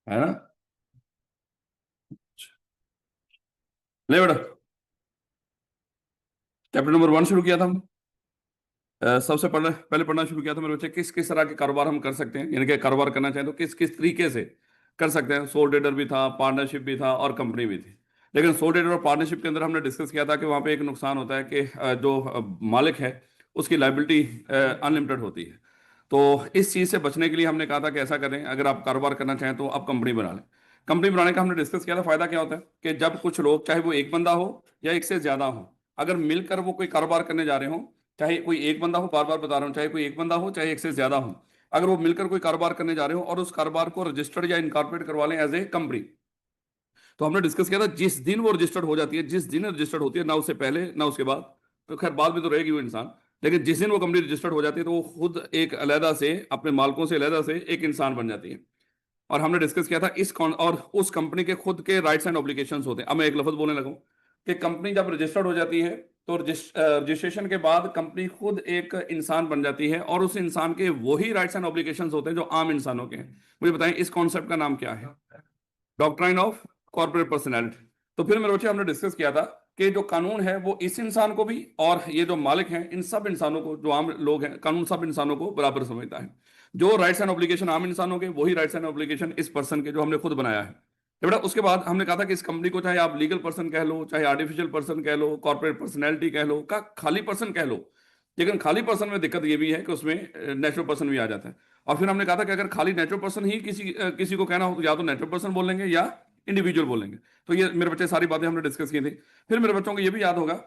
है ना। ले बेटा, चैप्टर नंबर 1 शुरू किया था हम। सबसे पहले पढ़ना शुरू किया था मेरे बच्चे, किस किस तरह के कारोबार हम कर सकते हैं, यानी कि कारोबार करना चाहें तो किस किस तरीके से कर सकते हैं। सोल ट्रेडर भी था, पार्टनरशिप भी था और कंपनी भी थी। लेकिन सोल ट्रेडर और पार्टनरशिप के अंदर हमने डिस्कस किया था कि वहाँ पे एक नुकसान होता है कि जो मालिक है उसकी लाइबिलिटी अनलिमिटेड होती है। तो इस चीज़ से बचने के लिए हमने कहा था कि ऐसा करें, अगर आप कारोबार करना चाहें तो आप कंपनी बना लें। कंपनी बनाने का हमने डिस्कस किया था। फायदा क्या होता है कि जब कुछ लोग, चाहे वो एक बंदा हो या एक से ज्यादा हो, अगर मिलकर वो कोई कारोबार करने जा रहे हो, चाहे कोई एक बंदा हो, बार बार बता रहा हूं, चाहे कोई एक बंदा हो चाहे एक से ज्यादा हो, अगर वो मिलकर कोई कारोबार करने जा रहे हो और उस कारोबार को रजिस्टर्ड या इनकॉर्पोरेट करवा लें एज ए कंपनी, तो हमने डिस्कस किया था जिस दिन वो रजिस्टर्ड हो जाती है, जिस दिन रजिस्टर्ड होती है, ना उससे पहले ना उसके बाद, तो खैर बाद में तो रहेगी वो इंसान, लेकिन जिस दिन वो कंपनी रजिस्टर्ड हो जाती है तो वो खुद एक अलहदा से, अपने मालकों से अलहदा से एक इंसान बन जाती है। और हमने डिस्कस किया था और उस कंपनी के खुद के राइट्स एंड ऑब्लिगेशंस होते हैं। अब मैं एक लफ्ज बोलने लगा कि कंपनी जब रजिस्टर्ड हो जाती है तो रजिस्ट्रेशन के बाद कंपनी खुद एक इंसान बन जाती है और उस इंसान के वही राइट्स एंड ऑब्लिगेशंस होते हैं जो आम इंसानों के हैं। मुझे बताएं इस कॉन्सेप्ट का नाम क्या है? Doctrine of corporate personality. तो फिर मेरे बच्चे हमने डिस्कस किया था कि जो कानून है वो इस इंसान को भी और ये जो मालिक हैं इन सब इंसानों को, जो आम लोग हैं, कानून सब इंसानों को बराबर समझता है। जो राइट्स एंड ऑब्लिगेशन आम इंसानों के, वही राइट्स एंड ऑब्लिगेशन इस पर्सन के जो हमने खुद बनाया है। तो बेटा उसके बाद हमने कहा था कि इस कंपनी को चाहे आप लीगल पर्सन कह लो, चाहे आर्टिफिशियल पर्सन कह लो, कॉर्पोरेट पर्सनैलिटी कह लो, का खाली पर्सन कह लो, लेकिन खाली पर्सन में दिक्कत ये भी है कि उसमें नेचुरल पर्सन भी आ जाता है। और फिर हमने कहा था कि अगर खाली नेचुरल पर्सन ही किसी को कहना हो तो या तो नेचुरल पर्सन बोलेंगे या इंडिविजुअल बोलेंगे। तो ये मेरे बच्चे सारी बातें हमने डिस्कस की थी। फिर मेरे बच्चों को ये भी याद होगा,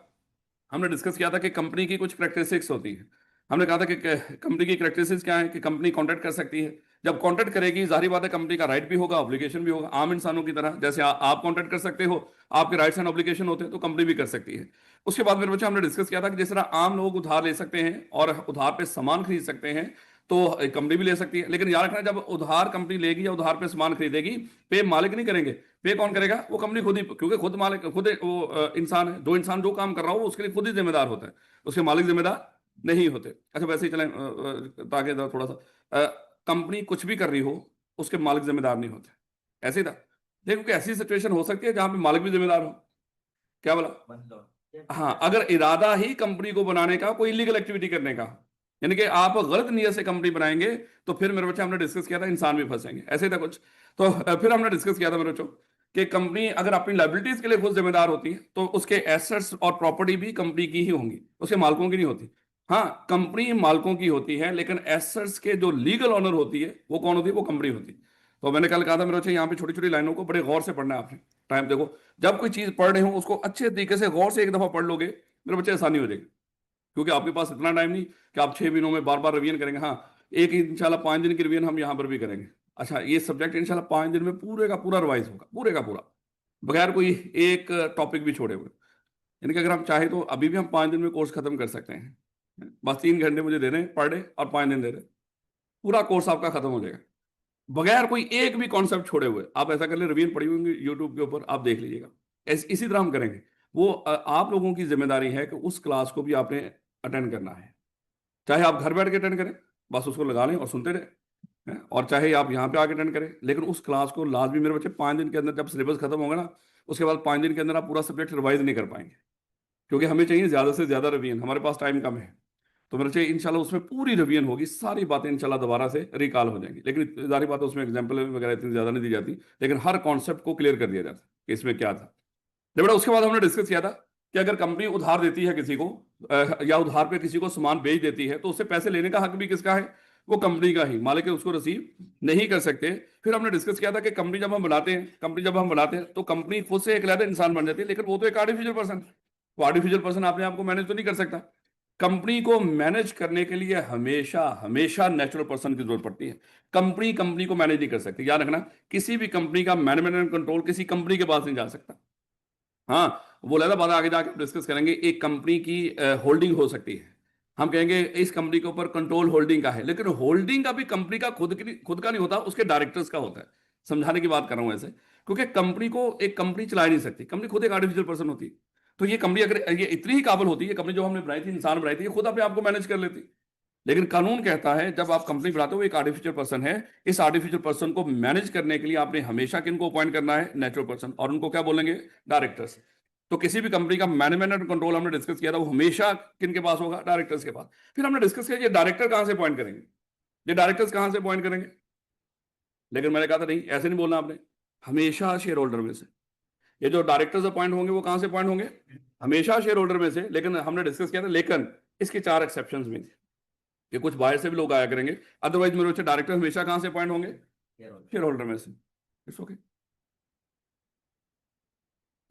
हमने डिस्कस किया था कि कंपनी की कुछ करेक्टरिस्टिक्स होती है। हमने कहा था कि कंपनी की करेक्टरिस्टिक्स क्या है कि कंपनी कॉन्ट्रैक्ट कर सकती है। जब कॉन्ट्रैक्ट करेगी जाहिर बात है कंपनी का राइट भी होगा, ऑब्लिगेशन भी होगा, आम इंसानों की तरह जैसे आप कॉन्ट्रैक्ट कर सकते हो, आपके राइट्स एंड ऑब्लिगेशन होते हैं, तो कंपनी भी कर सकती है। उसके बाद मेरे बच्चे हमने डिस्कस किया था कि जिस तरह आम लोग उधार ले सकते हैं और उधार पे सामान खरीद सकते हैं, तो कंपनी भी ले सकती है। लेकिन याद रखना, जब उधार कंपनी लेगी या उधार पे सामान खरीदेगी, पे मालिक नहीं करेंगे, पे कौन करेगा? वो कंपनी खुद ही, क्योंकि खुद मालिक, खुद वो इंसान है। जो इंसान जो काम कर रहा हो वो उसके लिए खुद ही जिम्मेदार होता है, उसके मालिक जिम्मेदार नहीं होते। अच्छा वैसे ही चले, ताकि थोड़ा सा, कंपनी कुछ भी कर रही हो उसके मालिक जिम्मेदार नहीं होते, ऐसे ही था। देखो कि ऐसी सिचुएशन हो सकती है जहां पे मालिक भी जिम्मेदार हो। क्या बोला? हाँ, अगर इरादा ही कंपनी को बनाने का, कोई इलीगल एक्टिविटी करने का, यानी कि आप गलत नियत से कंपनी बनाएंगे, तो फिर मेरे बच्चे हमने डिस्कस किया था इंसान भी फंसेंगे, ऐसे ही था कुछ। तो फिर हमने डिस्कस किया था मेरे बच्चों कि कंपनी अगर अपनी लाइबिलिटीज के लिए खुद जिम्मेदार होती है तो उसके एसेट्स और प्रॉपर्टी भी कंपनी की ही होंगी, उसके मालकों की नहीं होती। हाँ, कंपनी मालकों की होती है, लेकिन एसेट्स के जो लीगल ऑनर होती है वो कौन होती है? वो कंपनी होती है। तो मैंने कल कहा था मेरे बच्चे, यहाँ पे छोटी छोटी लाइनों को बड़े गौर से पढ़ना है आपने। टाइम देखो, जब कोई चीज पढ़ रहे हो उसको अच्छे तरीके से गौर से एक दफा पढ़ लोगे, मेरे बच्चे आसानी हो जाएगी। क्योंकि आपके पास इतना टाइम नहीं कि आप 6 महीनों में बार बार रिवीजन करेंगे। हाँ, एक इंशाल्लाह 5 दिन की रिवीजन हम यहाँ पर भी करेंगे। अच्छा, ये सब्जेक्ट इंशाल्लाह 5 दिन में पूरे का पूरा रिवाइज होगा, पूरे का पूरा, बगैर कोई एक टॉपिक भी छोड़े हुए। यानी कि अगर हम चाहे तो अभी भी हम 5 दिन में कोर्स खत्म कर सकते हैं। बस 3 घंटे मुझे दे दें पर डे और 5 दिन दे दें, पूरा कोर्स आपका खत्म हो जाएगा बगैर कोई एक भी कॉन्सेप्ट छोड़े हुए। आप ऐसा कर ले, रिवीजन पड़ी होंगी यूट्यूब के ऊपर, आप देख लीजिएगा। इसी तरह हम करेंगे। वो आप लोगों की जिम्मेदारी है कि उस क्लास को भी आपने अटेंड करना है, चाहे आप घर बैठ के अटेंड करें, बस उसको लगा लें और सुनते रहे हैं, और चाहे आप यहाँ पे आके अटेंड करें, लेकिन उस क्लास को लाजमी, मेरे बच्चे 5 दिन के अंदर, जब सिलेबस खत्म होगा ना, उसके बाद 5 दिन के अंदर आप पूरा सब्जेक्ट रिवाइज नहीं कर पाएंगे, क्योंकि हमें चाहिए ज्यादा से ज्यादा रिवीजन, हमारे पास टाइम कम है। तो मेरे चाहिए इंशाल्लाह उसमें पूरी रिवीजन होगी, सारी बातें इंशाल्लाह दोबारा से रिकॉल हो जाएंगी। लेकिन सारी बातें उसमें एग्जाम्पल वगैरह इतनी ज्यादा नहीं दी जाती, लेकिन हर कॉन्सेप्ट को क्लियर कर दिया जाता है कि इसमें क्या था। बेटा उसके बाद हमने डिस्कस किया था कि अगर कंपनी उधार देती है किसी को, या उधार पे किसी को सामान बेच देती है, तो उससे पैसे लेने का हक भी किसका है? वो कंपनी का ही, मालिक है, उसको रिसीव नहीं कर सकते। फिर हमने डिस्कस किया था कि कंपनी जब हम बनाते हैं तो कंपनी खुद से एक अलग इंसान बन जाती है, लेकिन वो तो एक आर्टिफिशियल पर्सन, वो आर्टिफिशियल पर्सन आपने आपको मैनेज तो नहीं कर सकता। कंपनी को मैनेज करने के लिए हमेशा हमेशा नेचुरल पर्सन की जरूरत पड़ती है। कंपनी कंपनी को मैनेज नहीं कर सकती, याद रखना। किसी भी कंपनी का मैनेजमेंट एंड कंट्रोल किसी कंपनी के पास नहीं जा सकता। हाँ, वो लहदा बात आगे जाके डिस्कस करेंगे। एक कंपनी की होल्डिंग हो सकती है, हम कहेंगे इस कंपनी के ऊपर कंट्रोल होल्डिंग का है, लेकिन होल्डिंग का भी कंपनी का खुद का नहीं होता, उसके डायरेक्टर्स का होता है। समझाने की बात कर रहा हूं ऐसे, क्योंकि कंपनी को एक कंपनी चला नहीं सकती, कंपनी खुद एक आर्टिफिशियल पर्सन होती है। तो ये कंपनी अगर ये इतनी ही काबिल होती है, कंपनी जो हमने बनाई थी, इंसान बनाई थी, ये खुद अपने आप को मैनेज कर लेती। लेकिन कानून कहता है जब आप कंपनी बनाते हो वो एक आर्टिफिशियल पर्सन है, इस आर्टिफिशियल पर्सन को मैनेज करने के लिए आपने हमेशा किनको अपॉइंट करना है, नेचुरल पर्सन, और उनको क्या बोलेंगे, डायरेक्टर्स। तो किसी भी कंपनी का मैनेजमेंट एंड कंट्रोल हमने डिस्कस किया था, वो हमेशा किन के पास होगा, डायरेक्टर्स के पास। फिर हमने डिस्कस किया ये डायरेक्टर कहां से अपॉइंट करेंगे, ये डायरेक्टर्स कहां से अपॉइंट करेंगे। लेकिन मैंने कहा था नहीं, ऐसे नहीं बोलना आपने, हमेशा शेयर होल्डर में से। ये जो डायरेक्टर्स अपॉइंट होंगे वो कहां से अपॉइंट होंगे, हमेशा शेयर होल्डर में से। लेकिन हमने डिस्कस किया था, लेकिन इसके 4 एक्सेप्शंस भी थे कि कुछ बाहर से भी लोग आया करेंगे, अदरवाइज मेरे बच्चे डायरेक्टर हमेशा कहां से अपॉइंट होंगे, शेयर होल्डर में से। इट्स ओके,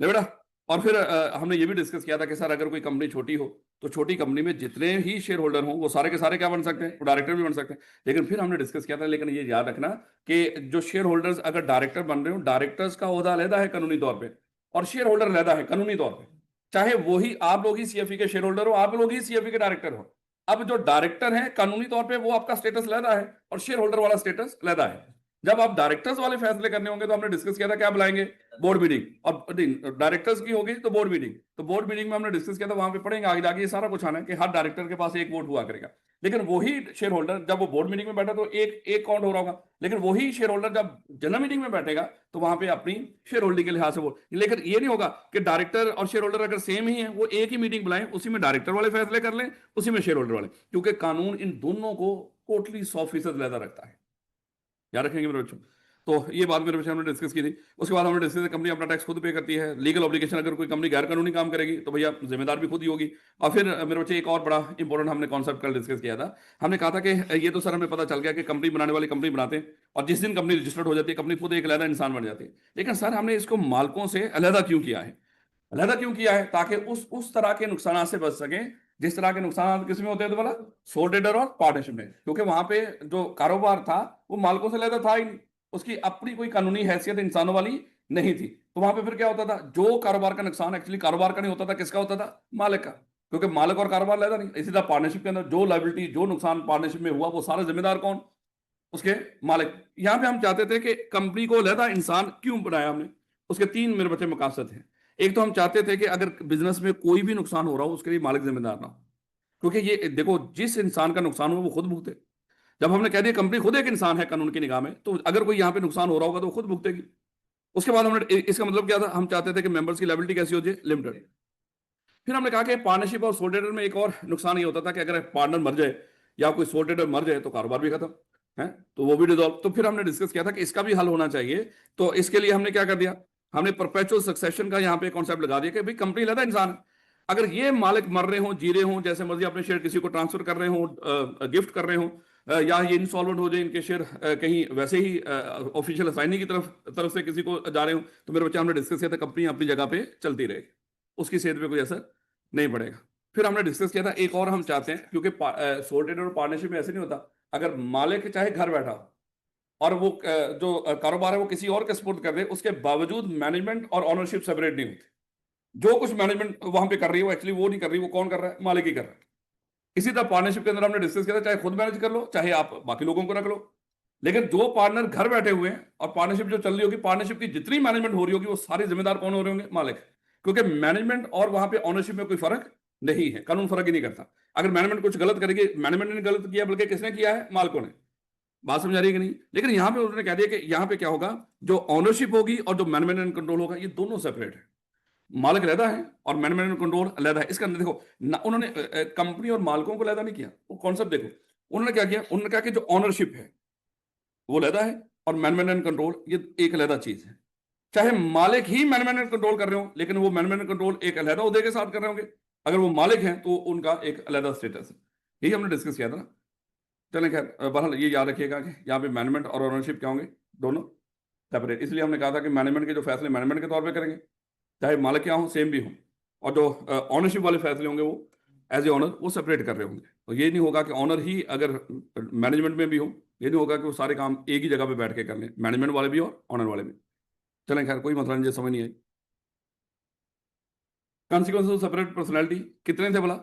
नहीं बेटा। और फिर हमने ये भी डिस्कस किया था कि सर अगर कोई कंपनी छोटी हो तो छोटी कंपनी में जितने ही शेयर होल्डर हों वो सारे के सारे क्या बन सकते हैं, वो डायरेक्टर भी बन सकते हैं। लेकिन फिर हमने डिस्कस किया था, लेकिन ये याद रखना कि जो शेयर होल्डर्स अगर डायरेक्टर बन रहे हो, डायरेक्टर्स का ओहदा अलहदा है कानूनी तौर पर, और शेयर होल्डर अलहदा है कानूनी तौर पर। चाहे वही आप लोग ही सीएफई के शेयर होल्डर हो, आप लोग ही सीएफई के डायरेक्टर हो। अब जो डायरेक्टर है कानूनी तौर पे वो आपका स्टेटस अलहदा है और शेयर होल्डर वाला स्टेटस अलहदा है। जब आप डायरेक्टर्स वाले फैसले करने होंगे तो हमने डिस्कस किया था क्या बुलाएंगे, बोर्ड मीटिंग। और डायरेक्टर्स की होगी तो बोर्ड मीटिंग, तो बोर्ड मीटिंग में हमने डिस्कस किया था, वहां पे पढ़ेंगे आगे जाके ये सारा कुछ आना है कि हर डायरेक्टर के पास एक वोट हुआ करेगा। लेकिन वही शेयर होल्डर जब वो बोर्ड मीटिंग में बैठा तो एक एक काउंट हो रहा होगा, लेकिन वही शेयर होल्डर जब जनरल मीटिंग में बैठेगा तो वहां पे अपनी शेयर होल्डिंग के लिहाज से वो। लेकिन ये नहीं होगा कि डायरेक्टर और शेयर होल्डर अगर सेम ही है वो एक ही मीटिंग बुलाएं, उसी में डायरेक्टर वाले फैसले कर लें, उसी में शेयर होल्डर वाले, क्योंकि कानून इन दोनों को टोटली 100% लहदा रखता है। याद रखेंगे मेरे बच्चों। तो ये बात मेरे बच्चे हमने डिस्कस की थी। उसके बाद हमने डिस्कस किया कंपनी अपना टैक्स खुद पे करती है, लीगल ऑब्लिगेशन, अगर कोई कंपनी गैर कानूनी काम करेगी तो भैया जिम्मेदार भी खुद ही होगी। और फिर मेरे बच्चे एक और बड़ा इंपॉर्टेंट हमने कॉन्सेप्ट कल डिस्कस किया था। हमने कहा था कि ये तो सर हमें पता चल गया कि कंपनी बनाने वाली कंपनी बनाते हैं और जिस दिन कंपनी रजिस्टर्ड हो जाती है कंपनी खुद एक अलहदा इंसान बन जाती है। लेकिन सर हमने इसको मालकों से अलहदा क्यों किया है, अलहदा क्यों किया है, ताकि उस तरह के नुकसान से बच सके जिस तरह के नुकसान किसमें होते हैं, तो बोला सोल ट्रेडर और पार्टनरशिप में। क्योंकि वहां पे जो कारोबार था वो मालकों से अलहदा था ही नहीं, उसकी अपनी कोई कानूनी हैसियत इंसानों वाली नहीं थी। तो वहां पे फिर क्या होता था, जो कारोबार का नुकसान एक्चुअली कारोबार का नहीं होता था, किसका होता था, मालिक का। क्योंकि मालिक और कारोबार अलहदा नहीं। इसी तरह पार्टनरशिप के अंदर जो लायबिलिटी जो नुकसान पार्टनरशिप में हुआ वो सारा जिम्मेदार कौन, उसके मालिक। यहां पे हम चाहते थे कि कंपनी को अलहदा इंसान क्यों बनाया हमने, उसके 3 मेरे बच्चे मकासद हैं। एक तो हम चाहते थे कि अगर बिजनेस में कोई भी नुकसान हो रहा हो उसके लिए मालिक जिम्मेदार ना हो, क्योंकि ये देखो जिस इंसान का नुकसान हो वो खुद भुगते। जब हमने कह दिया कंपनी खुद एक इंसान है कानून की निगाह में, तो अगर कोई यहाँ पे नुकसान हो रहा होगा तो वो खुद भुगतेगी। उसके बाद हमने इसका मतलब क्या था, हम चाहते थे कि मेंबर्स की लायबिलिटी कैसी हो जाए, लिमिटेड। फिर हमने कहा कि पार्टनरशिप और सोल ट्रेडर में एक और नुकसान ये होता था कि अगर पार्टनर मर जाए या कोई सोल ट्रेडर मर जाए तो कारोबार भी खत्म है, तो वो भी डिसॉल्व। तो फिर हमने डिस्कस किया था कि इसका भी हल होना चाहिए। तो इसके लिए हमने क्या कर दिया, हमने परपेचुअल सक्सेशन का यहाँ पे कॉन्सेप्ट लगा दिया कि भाई कंपनी लेता इंसान है, अगर ये मालिक मर रहे हो जी रहे हो, जैसे मर्जी अपने शेयर किसी को ट्रांसफर कर रहे हो, गिफ्ट कर रहे हो, या ये इंसॉल्वेंट हो जाए इनके शेयर, कहीं वैसे ही ऑफिशियल असाइनी की तरफ से किसी को जा रहे हो, तो मेरे बच्चे हमने डिस्कस किया था कंपनी अपनी जगह पे चलती रहेगी, उसकी सेहत पे कोई असर नहीं पड़ेगा। फिर हमने डिस्कस किया था एक और हम चाहते हैं, क्योंकि सोल ट्रेडर और पार्टनरशिप में ऐसे नहीं होता, अगर मालिक चाहे घर बैठा हो और वो जो कारोबार है वो किसी और के सपोर्ट कर रहे हैं, उसके बावजूद मैनेजमेंट और ऑनरशिप सेपरेट नहीं होती। जो कुछ मैनेजमेंट वहां पे कर रही है वो एक्चुअली वो नहीं कर रही, वो कौन कर रहा है, मालिक ही कर रहा है। इसी तरह पार्टनरशिप के अंदर हमने डिस्कस किया था चाहे खुद मैनेज कर लो चाहे आप बाकी लोगों को रख लो, लेकिन जो पार्टनर घर बैठे हुए हैं और पार्टनरशिप जो चल रही होगी, पार्टनरशिप की जितनी मैनेजमेंट हो रही होगी वो सारे जिम्मेदार कौन हो रहे होंगे, मालिक। क्योंकि मैनेजमेंट और वहां पे ऑनरशिप में कोई फर्क नहीं है, कानून फर्क ही नहीं करता। अगर मैनेजमेंट कुछ गलत करेगी, मैनेजमेंट ने गलत किया बल्कि किसने किया है, मालिकों ने। बात समझ आ रही है कि नहीं। लेकिन यहां पे उन्होंने कह दिया कि यहां पे क्या होगा, जो ऑनरशिप होगी और जो मैनेजमेंट एंड कंट्रोल होगा ये दोनों सेपरेट है, मालिक अलहदा है और मैनेजमेंट कंट्रोल अलहदा है। इसका अंदर देखो ना, उन्होंने कंपनी और मालिकों को अलहदा नहीं किया, वो कॉन्सेप्ट देखो उन्होंने क्या किया, उन्होंने कहा कि जो ऑनरशिप है वो अलहदा है और मैनेजमेंट एंड कंट्रोल ये एक अलहदा चीज है। चाहे मालिक ही मैनेजमेंट एंड कंट्रोल कर रहे हो, लेकिन वो मैनेजमेंट एंड कंट्रोल एक अलहदा उहदे के साथ कर रहे होंगे, अगर वो मालिक हैं तो उनका एक अलहदा स्टेटस है। यही हमने डिस्कस किया था ना। चलें खैर, बहरहाल ये याद रखिएगा कि यहाँ पे मैनेजमेंट और ओनरशिप क्या होंगे, दोनों सेपरेट। इसलिए हमने कहा था कि मैनेजमेंट के जो फैसले मैनेजमेंट के तौर पे करेंगे, चाहे मालिक क्या हो सेम भी हो, और जो ऑनरशिप वाले फैसले होंगे वो एज ए ऑनर वो सेपरेट कर रहे होंगे। तो ये नहीं होगा कि ऑनर ही अगर मैनेजमेंट में भी हो, ये नहीं होगा कि वो सारे काम एक ही जगह पे बैठ के कर लें, मैनेजमेंट वाले भी और ऑनर वाले भी। चलें खैर, कोई मतलब नहीं, समझ नहीं आई। कॉन्सिक्वेंस ऑफ सेपरेट पर्सनैलिटी कितने थे बोला,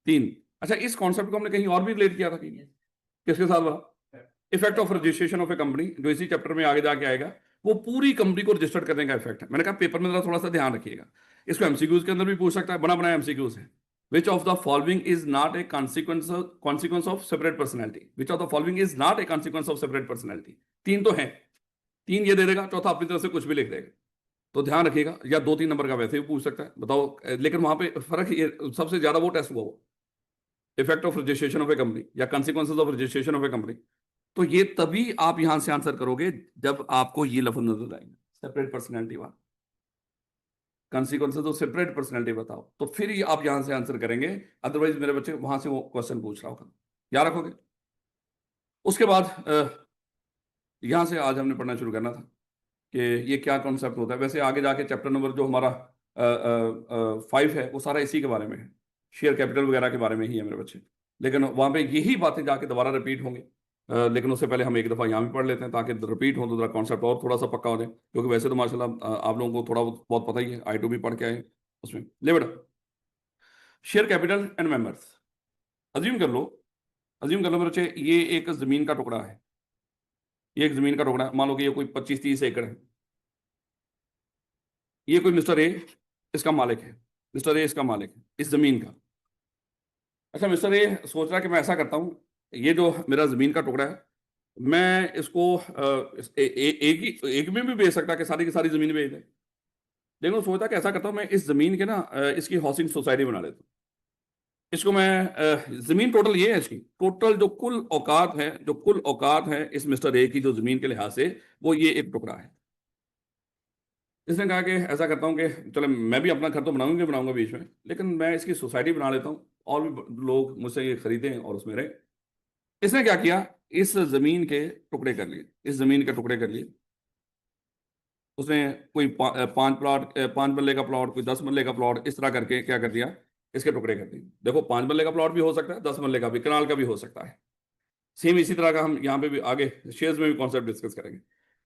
3। अच्छा, इस कॉन्सेप्ट को हमने कहीं और भी रिलेट किया था, किसके साथ बोला, effect of registration of a company, जो इसी चैप्टर में आगे जाके आएगा, वो पूरी कंपनी को रजिस्टर्ड करने का इफेक्ट है। मैंने कहा पेपर में थोड़ा सा ध्यान रखिएगा, इसको एमसीक्यूज के अंदर भी पूछ सकता है, बना बनाया एमसीक्यूज है, Which of the following is not a consequence of separate personality? Which of the following is not a consequence of separate personality? तीन तो है, तीन ये दे देगा, चौथा अपनी तरफ से कुछ भी लिख देगा। तो ध्यान रखिएगा, या 2-3 नंबर का वैसे भी पूछ सकता है, बताओ। लेकिन वहां पे फर्क ये सबसे ज्यादा वो टेस्ट हुआ, वो effect of registration of a company या consequences of registration of a company. तो ये तभी आप यहां से आंसर करोगे जब आपको ये लफ्ज नजर आएंगे, सेपरेट पर्सनैलिटी वाला, कंसिक्वेंसेज ऑफ सेपरेट पर्सनैलिटी बताओ, तो फिर ये आप यहां से आंसर करेंगे। अदरवाइज मेरे बच्चे वहां से वो क्वेश्चन पूछ रहा होगा, याद रखोगे। उसके बाद यहां से आज हमने पढ़ना शुरू करना था कि ये क्या कॉन्सेप्ट होता है। वैसे आगे जाके चैप्टर नंबर जो हमारा 5 है वो सारा इसी के बारे में है, शेयर कैपिटल वगैरह के बारे में ही है मेरे बच्चे। लेकिन वहां पे यही बातें जाके दोबारा रिपीट होंगे, लेकिन उससे पहले हम एक दफ़ा यहाँ भी पढ़ लेते हैं ताकि रिपीट हो तो जरा कॉन्सेप्ट और थोड़ा सा पक्का हो जाए, क्योंकि वैसे तो माशाल्लाह आप लोगों को थोड़ा बहुत पता ही है, I2 भी पढ़ के आए उसमें। ले बेटा, share capital and members. Assume कर लो, मेरे बच्चे ये एक जमीन का टुकड़ा है, ये एक जमीन का टुकड़ा है, मान लो कि ये कोई 25-30 एकड़ है। ये कोई मिस्टर ए इसका मालिक है, मिस्टर ए इसका मालिक है इस जमीन का। अच्छा, मिस्टर ए सोच रहा है कि मैं ऐसा करता हूँ, ये जो मेरा जमीन का टुकड़ा है मैं इसको एक में भी बेच सकता कि सारी की सारी जमीन बेच दे। लेकिन वो सोचता कि ऐसा करता हूँ मैं इस जमीन के ना इसकी हाउसिंग सोसाइटी बना लेता हूँ। इसको मैं जमीन टोटल ये है, इसकी टोटल जो कुल औकात है इस मिस्टर ए की जो जमीन के लिहाज से, वो ये एक टुकड़ा है। इसने कहा कि ऐसा करता हूँ कि चलो मैं भी अपना घर तो बनाऊंगा बीच में, लेकिन मैं इसकी सोसाइटी बना लेता हूँ और भी लोग मुझसे ये खरीदें और उसमें रहे। इसने क्या किया, इस जमीन के टुकड़े कर लिए, इस जमीन के टुकड़े कर लिए। उसने कोई 5 प्लॉट, 5 मरले का प्लॉट, कोई 10 मरले का प्लॉट, इस तरह करके क्या कर दिया, इसके टुकड़े कर दिए। देखो 5 मरले का प्लॉट भी हो सकता है, 10 मरले का भी, कनाल का भी हो सकता है। सेम इसी तरह का हम यहाँ पे भी आगे शेयर्स में भी कॉन्सेप्ट डिस्कस करेंगे।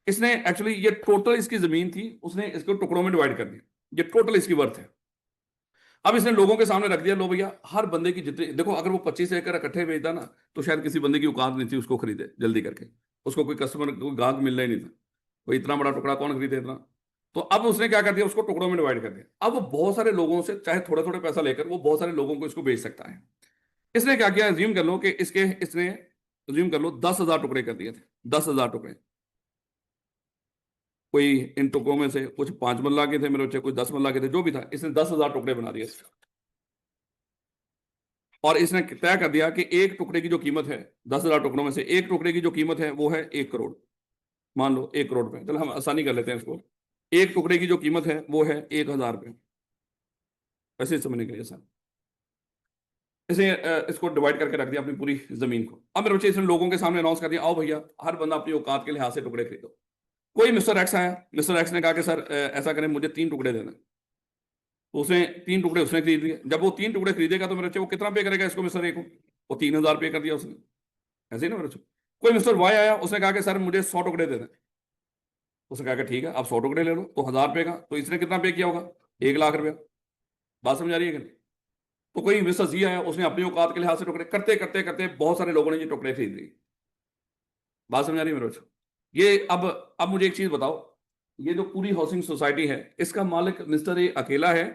इसने एक्चुअली ये टोटल इसकी जमीन थी, उसने इसको टुकड़ों में डिवाइड कर दिया, ये टोटल इसकी वर्थ है। अब इसने लोगों के सामने रख दिया, लो भैया हर बंदे की जितनी, देखो अगर वो 25 एकड़ इकट्ठे बेचता ना तो शायद किसी बंदे की औकात नहीं थी उसको खरीदे जल्दी करके, उसको कोई कस्टमर, कोई ग्राहक मिलना ही नहीं था, कोई इतना बड़ा टुकड़ा कौन खरीदे इतना। तो अब उसने क्या कर दिया, उसको टुकड़ों में डिवाइड कर दिया। अब वो बहुत सारे लोगों से चाहे थोड़े थोड़े पैसा लेकर वो बहुत सारे लोगों को इसको बेच सकता है। इसने क्या किया, अज्यूम कर लो कि इसने अज्यूम कर लो 10,000 टुकड़े कर दिए थे, 10,000 टुकड़े। कोई इन टुकड़ों में से कुछ 5 मल्ला के थे मेरे बच्चे, कुछ 10 मल्ला के थे, जो भी था, इसने 10,000 टुकड़े बना दिए इसके। और इसने तय कर दिया कि एक टुकड़े की जो कीमत है, 10,000 टुकड़ों में से एक टुकड़े की जो कीमत है वो है 1 करोड़। मान लो 1 करोड़ रुपए, चलो हम आसानी कर लेते हैं इसको। एक टुकड़े की जो कीमत है वो है 1,000 रुपये, ऐसे समझने के लिए सर। इसे इसको डिवाइड करके रख दिया अपनी पूरी जमीन को। अब मेरे बच्चे इसने लोगों के सामने अनाउंस कर दिया, आओ भैया हर बंदा अपनी औकात के लिहाज से टुकड़े खरीदो। कोई मिस्टर एक्स आया, मिस्टर एक्स ने कहा कि सर ऐसा करें, मुझे 3 टुकड़े देना। तो उसने 3 टुकड़े उसने खरीद लिए। जब वो 3 टुकड़े खरीदेगा तो मेरे बच्चे वो कितना पे करेगा इसको, मिस्टर ए को? वो 3,000 पे कर दिया उसने, ऐसे ही ना मेरे बच्चे। कोई मिस्टर वाई आया, उसने कहा कि सर मुझे 100 टुकड़े दे दें। उसने कहा कि ठीक है आप 100 टुकड़े ले लो, तो 1,000 पे का, तो इसने कितना पे किया होगा, 1 लाख रुपया। बात समझ आ रही है कि नहीं? तो कोई मिस्टर जी आया, उसने अपनी औकात के लिहाज से टुकड़े करते करते करते बहुत सारे लोगों ने ये टुकड़े खरीद लिए। बात समझ आ रही है मेरे बच्चों? ये अब मुझे एक चीज बताओ, ये जो पूरी हाउसिंग सोसाइटी है इसका मालिक मिस्टर ए अकेला है,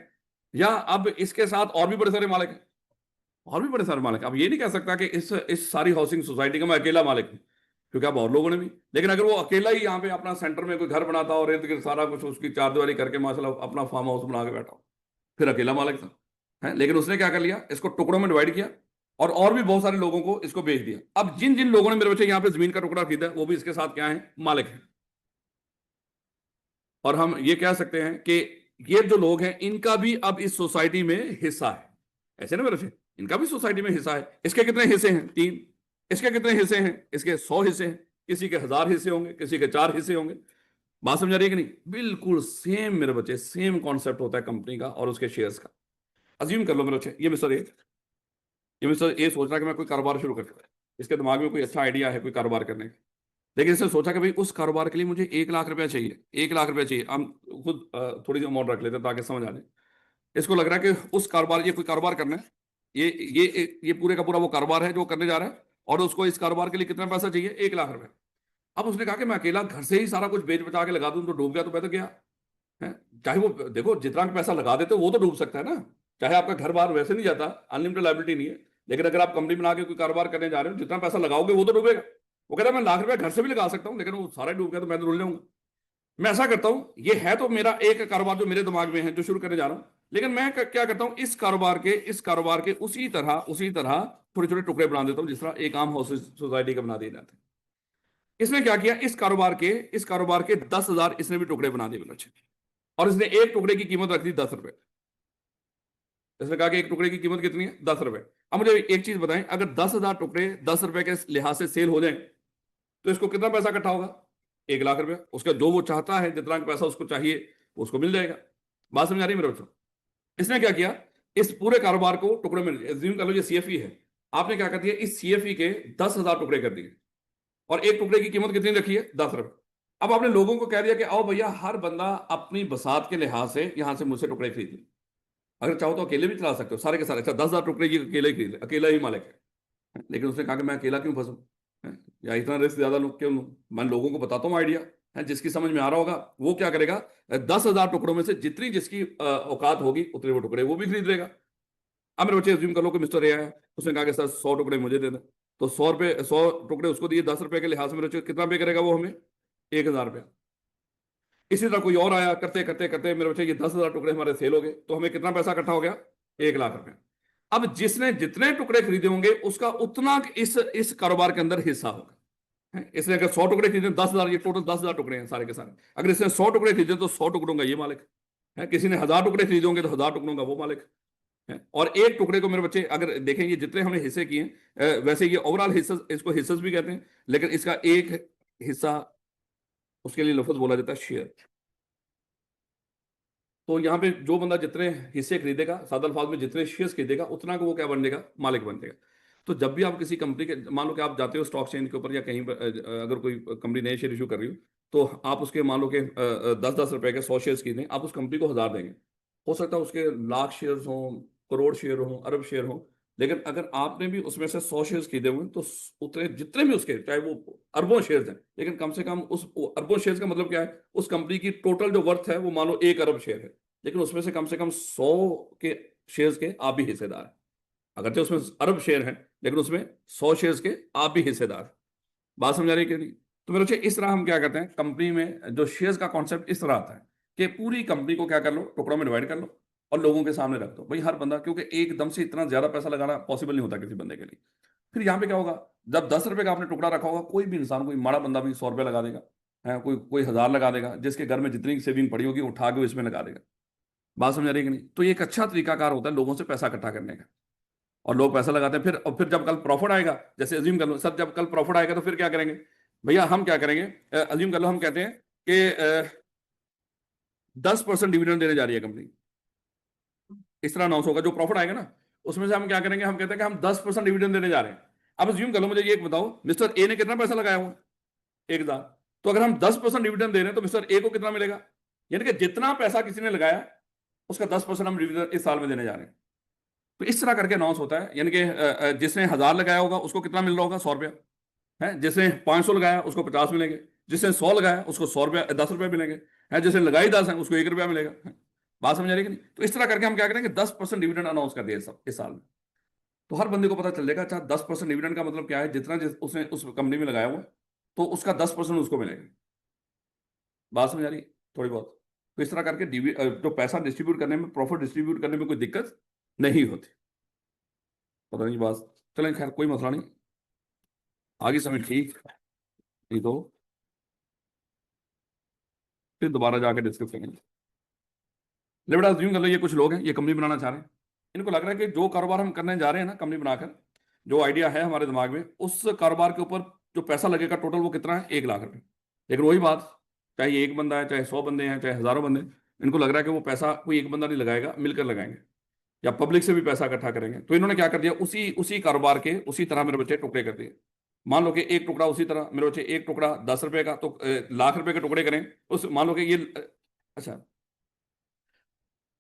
या अब इसके साथ और भी बड़े सारे मालिक हैं? और भी बड़े सारे मालिक। अब ये नहीं कह सकता कि इस सारी हाउसिंग सोसाइटी का मैं अकेला मालिक हूं, क्योंकि अब और लोगों ने भी। लेकिन अगर वो अकेला ही यहाँ पे अपना सेंटर में कोई घर बनाता और इर्द गिर्द सारा कुछ उसकी चारदीवारी करके माशाल्लाह अपना फार्म हाउस बना के बैठा हो, फिर अकेला मालिक था है। लेकिन उसने क्या कर लिया, इसको टुकड़ों में डिवाइड किया और भी बहुत सारे लोगों को इसको बेच दिया। अब जिन जिन लोगों ने मेरे बच्चे यहाँ पे जमीन का टुकड़ा खरीदा है वो भी इसके साथ क्या है, मालिक है। और हम ये कह सकते हैं कि ये जो लोग हैं इनका भी अब इस सोसाइटी में हिस्सा है, ऐसे ना मेरे बच्चे, इनका भी सोसाइटी में हिस्सा है। इसके कितने हिस्से हैं, 3। इसके कितने हिस्से हैं, इसके 100 हिस्से हैं। किसी के 1,000 हिस्से होंगे, किसी के 4 हिस्से होंगे। बात समझ आ रही है कि नहीं? बिल्कुल सेम मेरे बच्चे, सेम कॉन्सेप्ट होता है कंपनी का और उसके शेयर्स का। अज्यूम कर लो मेरे बच्चे, ये मिस्टर ए सोच रहा है कि मैं कोई कारोबार शुरू कर, इसके दिमाग में कोई अच्छा आइडिया है कोई कारोबार करने का। लेकिन इसने सोचा कि भाई उस कारोबार के लिए मुझे 1 लाख रुपया चाहिए, 1 लाख रुपया चाहिए। हम खुद थोड़ी सी अमाउंट रख लेते हैं ताकि समझ आ जाए। इसको लग रहा है कि उस कारोबार, ये कोई कारोबार करना है, ये पूरे का पूरा वो कारोबार है जो करने जा रहा है, और उसको इस कारोबार के लिए कितना पैसा चाहिए, 1 लाख रुपया। अब उसने कहा कि मैं अकेला घर से ही सारा कुछ बेच बचा के लगा दूं तो डूब गया तो मैं तो गया है। चाहे वो देखो जितना पैसा लगा देते वो तो डूब सकता है ना, चाहे आपका घर बार वैसे नहीं जाता, अनलिमिटेड लाइबिलिटी नहीं है, लेकिन अगर आप कंपनी बना के कोई कारोबार करने जा रहे हो, जितना पैसा लगाओगे वो तो डूबेगा। वो कहता है मैं लाख रुपया घर से भी लगा सकता हूँ, लेकिन वो सारा डूब गया तो मैं तो रुल जाऊंगा। मैं ऐसा करता हूं, ये है तो मेरा एक कारोबार जो मेरे दिमाग में है, जो शुरू करने जा रहा हूं, लेकिन मैं क्या करता हूं, इस कारोबार के उसी तरह छोटे छोटे टुकड़े बना देता हूं, जिस तरह एक आम हाउस सोसाइटी का बना दिए जाते हैं। इसने क्या किया, इस कारोबार के 10,000 इसने भी टुकड़े बना दिए बच्चे, और इसने एक टुकड़े की कीमत रख दी 10 रुपए। इसने कहा कि एक टुकड़े की कीमत कितनी है, 10 रुपए। अब मुझे एक चीज बताएं, अगर 10,000 टुकड़े 10 रुपए के लिहाज से सेल हो जाए तो इसको कितना पैसा इकट्ठा होगा, 1,00,000 रुपया। उसका जो वो चाहता है, जितना पैसा उसको चाहिए उसको मिल जाएगा। बात समझ आ रही है मेरे बच्चों? इसने क्या किया, इस पूरे कारोबार को टुकड़े में, एज्यूम कर लो ये सीएफई है, आपने क्या कर दिया, इस सीएफई के 10,000 टुकड़े कर दिए, और एक टुकड़े की कीमत कितनी रखी है, 10 रुपए। अब आपने लोगों को कह दिया कि आओ भैया, हर बंदा अपनी बसात के लिहाज से यहां से मुझसे टुकड़े खरीद ले। अगर चाहो तो अकेले भी चला सकते हो सारे के सारे। अच्छा, 10,000 टुकड़े की अकेले ही खरीद ले, अकेला ही मालिक है। लेकिन उसने कहा कि मैं अकेला क्यों फंसूं, या इतना रिस्क ज्यादा लोग क्यों लूं, मैं लोगों को बताता हूँ आइडिया है, जिसकी समझ में आ रहा होगा वो क्या करेगा, 10,000 टुकड़ों में से जितनी जिसकी औकात होगी उतने वो टुकड़े वो भी खरीद लेगा। अब मेरे बच्चे एज्यूम कर लो कि मिस्टर ए है, उसने कहा कि सर 100 टुकड़े मुझे दे दें, तो 100 रुपए, 100 टुकड़े उसको दिए 10 रुपए के लिहाज से, मेरे बच्चे कितना पे करेगा वो हमें, 1,000 रुपया। इसी तरह कोई और आया, करते करते करते मेरे बच्चे ये 10,000 टुकड़े हमारे सेल हो गए, तो हमें कितना पैसा इकट्ठा हो गया, 1,00,000 रुपया। अब जिसने जितने टुकड़े खरीदे होंगे उसका उतना इस कारोबार के अंदर हिस्सा होगा। इसने अगर 100 टुकड़े खरीदे, 10,000, ये टोटल 10,000 टुकड़े हैं सारे के सारे। अगर इसने 100 टुकड़े खरीदे तो 100 टुकड़ों का ये मालिक है। किसी ने 1,000 टुकड़े खरीदे होंगे तो 1,000 टुकड़ों का वो मालिक है। और एक टुकड़े को मेरे बच्चे अगर देखेंगे, जितने हमने हिस्से किए वैसे ये ओवरऑल हिस्सा, इसको हिस्सा भी कहते हैं, लेकिन इसका एक हिस्सा, उसके लिए लफ्ज बोला जाता है शेयर। तो यहाँ पे जो बंदा जितने हिस्से खरीदेगा, सादा अल्फाज में जितने शेयर्स खरीदेगा, उतना को वो क्या बन जाएगा, मालिक बन जाएगा। तो जब भी आप किसी कंपनी के, मान लो कि आप जाते हो स्टॉक एक्सचेंज के ऊपर या कहीं पर, अगर कोई कंपनी नए शेयर इशू कर रही हो, तो आप उसके मान लो कि 10-10 रुपए के 100 शेयर्स खरीदें, आप उस कंपनी को 1,000 देंगे। हो सकता है उसके लाख शेयर हों, करोड़ शेयर हों, अरब शेयर हों, लेकिन अगर आपने भी उसमें से 100 शेयर्स खरीदे हुए तो उतने जितने भी उसके, चाहे वो अरबों शेयर्स हैं, लेकिन कम से कम उस अरबों शेयर्स का मतलब क्या है, उस कंपनी की टोटल जो वर्थ है वो मान लो 1 अरब शेयर है, लेकिन उसमें से कम 100 के शेयर्स के आप भी हिस्सेदार हैं। अगरचे उसमें अरब शेयर हैं, लेकिन उसमें 100 शेयर्स के आप भी हिस्सेदार हैं। बात समझ आ रही है कि नहीं? तो मेरे बच्चे इस तरह हम क्या करते हैं, कंपनी में जो शेयर्स का कॉन्सेप्ट इस तरह आता है कि पूरी कंपनी को क्या कर लो, टुकड़ों में डिवाइड कर लो और लोगों के सामने रख दो भाई, हर बंदा, क्योंकि एकदम से इतना ज्यादा पैसा लगाना पॉसिबल नहीं होता किसी बंदे के लिए। फिर यहाँ पे क्या होगा, जब 10 रुपए का आपने टुकड़ा रखा होगा, कोई भी इंसान, कोई माड़ा बंदा भी 100 रुपए लगा देगा, है कोई कोई 1,000 लगा देगा, जिसके घर में जितनी सेविंग पड़ी होगी उठा के वो इसमें लगा देगा। बात समझ आ रही है कि नहीं? तो ये एक अच्छा तरीकाकार होता है लोगों से पैसा इकट्ठा करने का, और लोग पैसा लगाते हैं। फिर और फिर जब कल प्रॉफिट आएगा, जैसे अज्यूम कर लो सर, जब कल प्रॉफिट आएगा तो फिर क्या करेंगे भैया, हम क्या करेंगे, अज्यूम कर लो हम कहते हैं कि 10% डिविडेंड देने जा रही है कंपनी, इस तरह अनाउंस होगा, जो प्रॉफिट आएगा ना उसमें से हम क्या करेंगे, हम कहते हैं कि हम 10% डिविडेंड देने जा रहे हैं। अब अज्यूम कर लो, मुझे ये एक बताओ, मिस्टर ए ने कितना पैसा लगाया हुआ, 1,000, तो अगर हम 10% डिविडेंड दे रहे हैं तो मिस्टर ए को कितना मिलेगा, यानी कि जितना पैसा किसी ने लगाया उसका 10% हम डिविडेंड इस साल में देने जा रहे हैं। तो इस तरह करके अनाउंस होता है, यानी कि जिसने 1,000 लगाया होगा उसको कितना मिल रहा होगा, 100 रुपया है, जिसने 500 लगाया उसको 50 मिलेंगे, जिसने 100 लगाया उसको 100 रुपया, 10 रुपये मिलेंगे, है जिसने लगाई 10 है उसको 1 रुपया मिलेगा, है? बात समझ आ रही है कि नहीं? तो इस तरह करके हम क्या करेंगे, 10% डिविडेंड अनाउंस कर दिया इस साल में। तो हर बंदे को पता चल जाएगा, अच्छा 10% डिविडेंड का मतलब क्या है, जितना उसने उस कंपनी में लगाया हुआ तो उसका 10% उसको मिलेगा। बात समझ आ रही है थोड़ी बहुत? तो इस तरह करके जो पैसा डिस्ट्रीब्यूट करने में, प्रॉफिट डिस्ट्रीब्यूट करने में कोई दिक्कत नहीं होती। पता नहीं बात, चलें खैर कोई मसला नहीं, आगे समय ठीक नहीं तो फिर दोबारा जाकर डिस्कस करेंगे। ले बेटा, अज्यूम कर लो ये कुछ लोग हैं, ये कंपनी बनाना चाह रहे हैं, इनको लग रहा है कि जो कारोबार हम करने जा रहे हैं ना कंपनी बनाकर, जो आइडिया है हमारे दिमाग में, उस कारोबार के ऊपर जो पैसा लगेगा टोटल वो कितना है, 1,00,000 रुपए। लेकिन वही बात, चाहे ये एक बंदा है, चाहे 100 बंदे हैं, चाहे हजारों बंदे हैं, इनको लग रहा है कि वो पैसा कोई एक बंदा नहीं लगाएगा, मिलकर लगाएंगे या पब्लिक से भी पैसा इकट्ठा करेंगे। तो इन्होंने क्या कर दिया, उसी उसी कारोबार के उसी तरह मेरे बच्चे टुकड़े कर दिए। मान लो कि एक टुकड़ा उसी तरह मेरे बच्चे, एक टुकड़ा 10 रुपए का, तो लाख रुपए के टुकड़े करें उस, मान लो कि ये अच्छा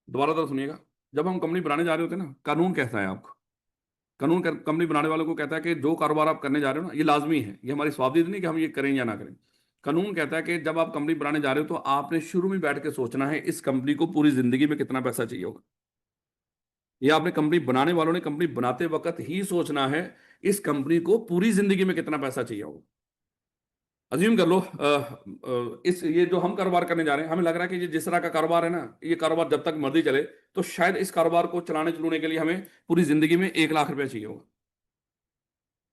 दोबारा तो सुनिएगा, जब हम कंपनी बनाने जा रहे होते हैं ना, कानून कहता है आपको, कंपनी बनाने वालों को कहता है कि जो कारोबार आप करने जा रहे हो ना, ये लाजमी है, ये हमारी स्वावलंबी नहीं कि हम ये करें या ना करें। कानून कहता है कि जब आप कंपनी बनाने जा रहे हो तो आपने शुरू में बैठ के सोचना है इस कंपनी को पूरी जिंदगी में कितना पैसा चाहिए होगा। ये आपने कंपनी बनाने वालों ने कंपनी बनाते वक्त ही सोचना है इस कंपनी को पूरी जिंदगी में कितना पैसा चाहिए होगा। अज्यूम कर लो इस ये जो हम कारोबार करने जा रहे हैं, हमें लग रहा है कि ये जिस तरह का कारोबार है ना, ये कारोबार जब तक मर्जी चले, तो शायद इस कारोबार को चलाने के लिए हमें पूरी जिंदगी में 1 लाख रुपया चाहिए होगा।